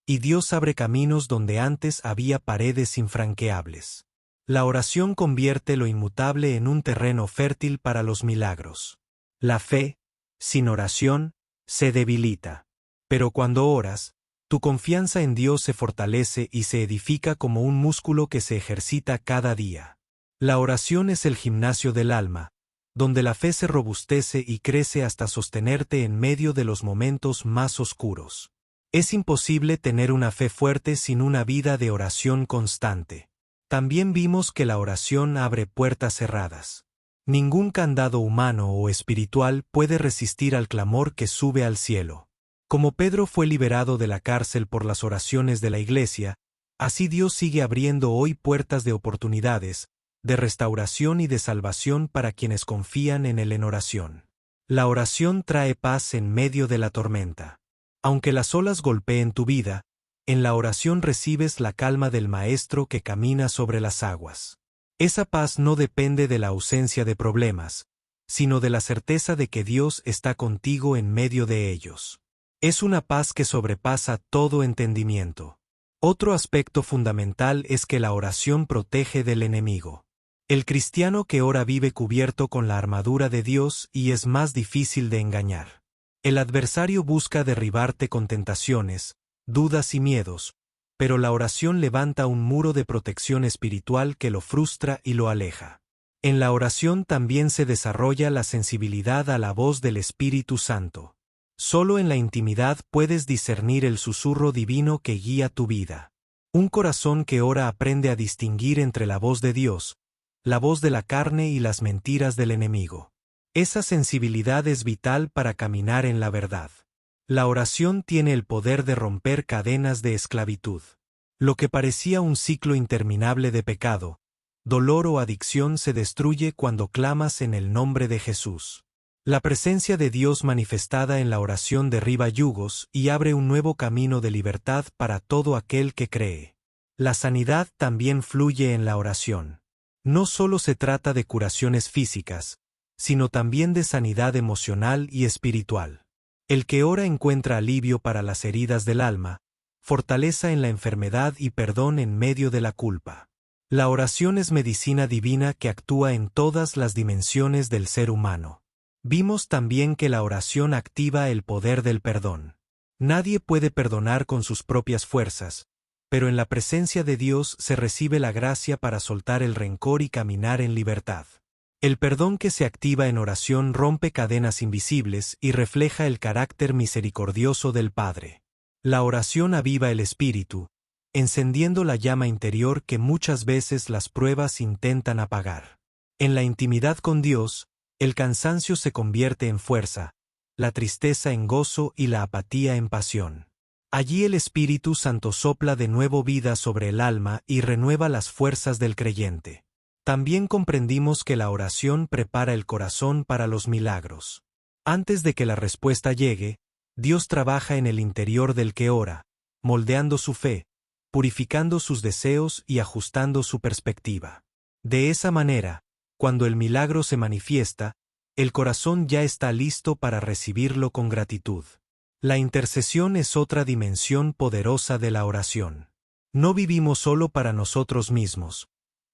y Dios abre caminos donde antes había paredes infranqueables. La oración convierte lo inmutable en un terreno fértil para los milagros. La fe, sin oración, se debilita. Pero cuando oras, tu confianza en Dios se fortalece y se edifica como un músculo que se ejercita cada día. La oración es el gimnasio del alma, donde la fe se robustece y crece hasta sostenerte en medio de los momentos más oscuros. Es imposible tener una fe fuerte sin una vida de oración constante. También vimos que la oración abre puertas cerradas. Ningún candado humano o espiritual puede resistir al clamor que sube al cielo. Como Pedro fue liberado de la cárcel por las oraciones de la Iglesia, así Dios sigue abriendo hoy puertas de oportunidades, de restauración y de salvación para quienes confían en Él en oración. La oración trae paz en medio de la tormenta. Aunque las olas golpeen tu vida, en la oración recibes la calma del Maestro que camina sobre las aguas. Esa paz no depende de la ausencia de problemas, sino de la certeza de que Dios está contigo en medio de ellos. Es una paz que sobrepasa todo entendimiento. Otro aspecto fundamental es que la oración protege del enemigo. El cristiano que ora vive cubierto con la armadura de Dios y es más difícil de engañar. El adversario busca derribarte con tentaciones, dudas y miedos, pero la oración levanta un muro de protección espiritual que lo frustra y lo aleja. En la oración también se desarrolla la sensibilidad a la voz del Espíritu Santo. Solo en la intimidad puedes discernir el susurro divino que guía tu vida. Un corazón que ora aprende a distinguir entre la voz de Dios, la voz de la carne y las mentiras del enemigo. Esa sensibilidad es vital para caminar en la verdad. La oración tiene el poder de romper cadenas de esclavitud. Lo que parecía un ciclo interminable de pecado, dolor o adicción se destruye cuando clamas en el nombre de Jesús. La presencia de Dios manifestada en la oración derriba yugos y abre un nuevo camino de libertad para todo aquel que cree. La sanidad también fluye en la oración. No solo se trata de curaciones físicas, sino también de sanidad emocional y espiritual. El que ora encuentra alivio para las heridas del alma, fortaleza en la enfermedad y perdón en medio de la culpa. La oración es medicina divina que actúa en todas las dimensiones del ser humano. Vimos también que la oración activa el poder del perdón. Nadie puede perdonar con sus propias fuerzas, pero en la presencia de Dios se recibe la gracia para soltar el rencor y caminar en libertad. El perdón que se activa en oración rompe cadenas invisibles y refleja el carácter misericordioso del Padre. La oración aviva el espíritu, encendiendo la llama interior que muchas veces las pruebas intentan apagar. En la intimidad con Dios, el cansancio se convierte en fuerza, la tristeza en gozo y la apatía en pasión. Allí el Espíritu Santo sopla de nuevo vida sobre el alma y renueva las fuerzas del creyente. También comprendimos que la oración prepara el corazón para los milagros. Antes de que la respuesta llegue, Dios trabaja en el interior del que ora, moldeando su fe, purificando sus deseos y ajustando su perspectiva. De esa manera, cuando el milagro se manifiesta, el corazón ya está listo para recibirlo con gratitud. La intercesión es otra dimensión poderosa de la oración. No vivimos solo para nosotros mismos,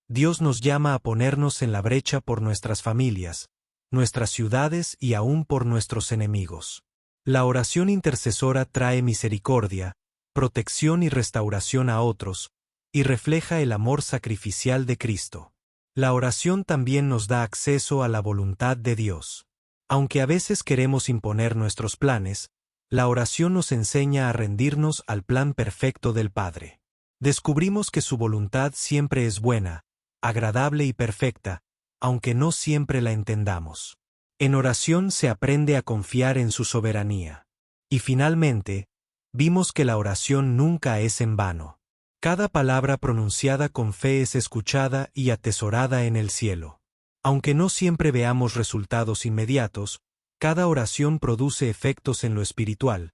Dios nos llama a ponernos en la brecha por nuestras familias, nuestras ciudades y aún por nuestros enemigos. La oración intercesora trae misericordia, protección y restauración a otros, y refleja el amor sacrificial de Cristo. La oración también nos da acceso a la voluntad de Dios. Aunque a veces queremos imponer nuestros planes, la oración nos enseña a rendirnos al plan perfecto del Padre. Descubrimos que su voluntad siempre es buena, agradable y perfecta, aunque no siempre la entendamos. En oración se aprende a confiar en su soberanía. Y finalmente, vimos que la oración nunca es en vano. Cada palabra pronunciada con fe es escuchada y atesorada en el cielo. Aunque no siempre veamos resultados inmediatos, cada oración produce efectos en lo espiritual,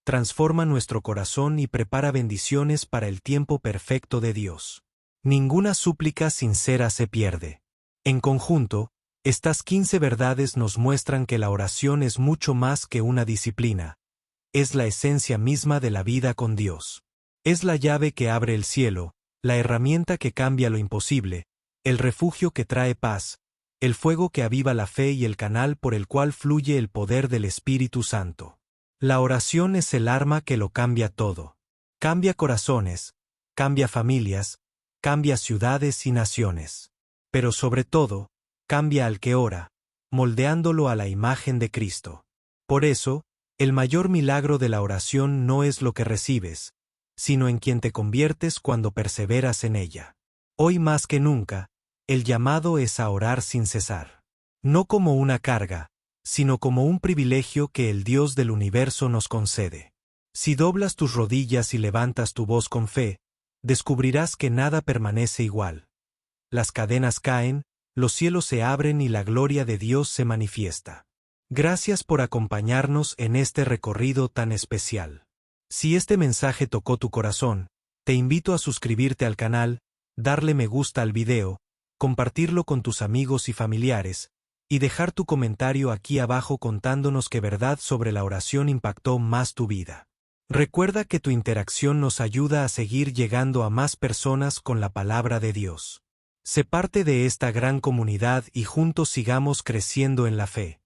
transforma nuestro corazón y prepara bendiciones para el tiempo perfecto de Dios. Ninguna súplica sincera se pierde. En conjunto, estas 15 verdades nos muestran que la oración es mucho más que una disciplina. Es la esencia misma de la vida con Dios. Es la llave que abre el cielo, la herramienta que cambia lo imposible, el refugio que trae paz, el fuego que aviva la fe y el canal por el cual fluye el poder del Espíritu Santo. La oración es el arma que lo cambia todo. Cambia corazones, cambia familias, cambia ciudades y naciones. Pero sobre todo, cambia al que ora, moldeándolo a la imagen de Cristo. Por eso, el mayor milagro de la oración no es lo que recibes, sino en quien te conviertes cuando perseveras en ella. Hoy más que nunca, el llamado es a orar sin cesar. No como una carga, sino como un privilegio que el Dios del universo nos concede. Si doblas tus rodillas y levantas tu voz con fe, descubrirás que nada permanece igual. Las cadenas caen, los cielos se abren y la gloria de Dios se manifiesta. Gracias por acompañarnos en este recorrido tan especial. Si este mensaje tocó tu corazón, te invito a suscribirte al canal, darle me gusta al video, compartirlo con tus amigos y familiares, y dejar tu comentario aquí abajo contándonos qué verdad sobre la oración impactó más tu vida. Recuerda que tu interacción nos ayuda a seguir llegando a más personas con la palabra de Dios. Sé parte de esta gran comunidad y juntos sigamos creciendo en la fe.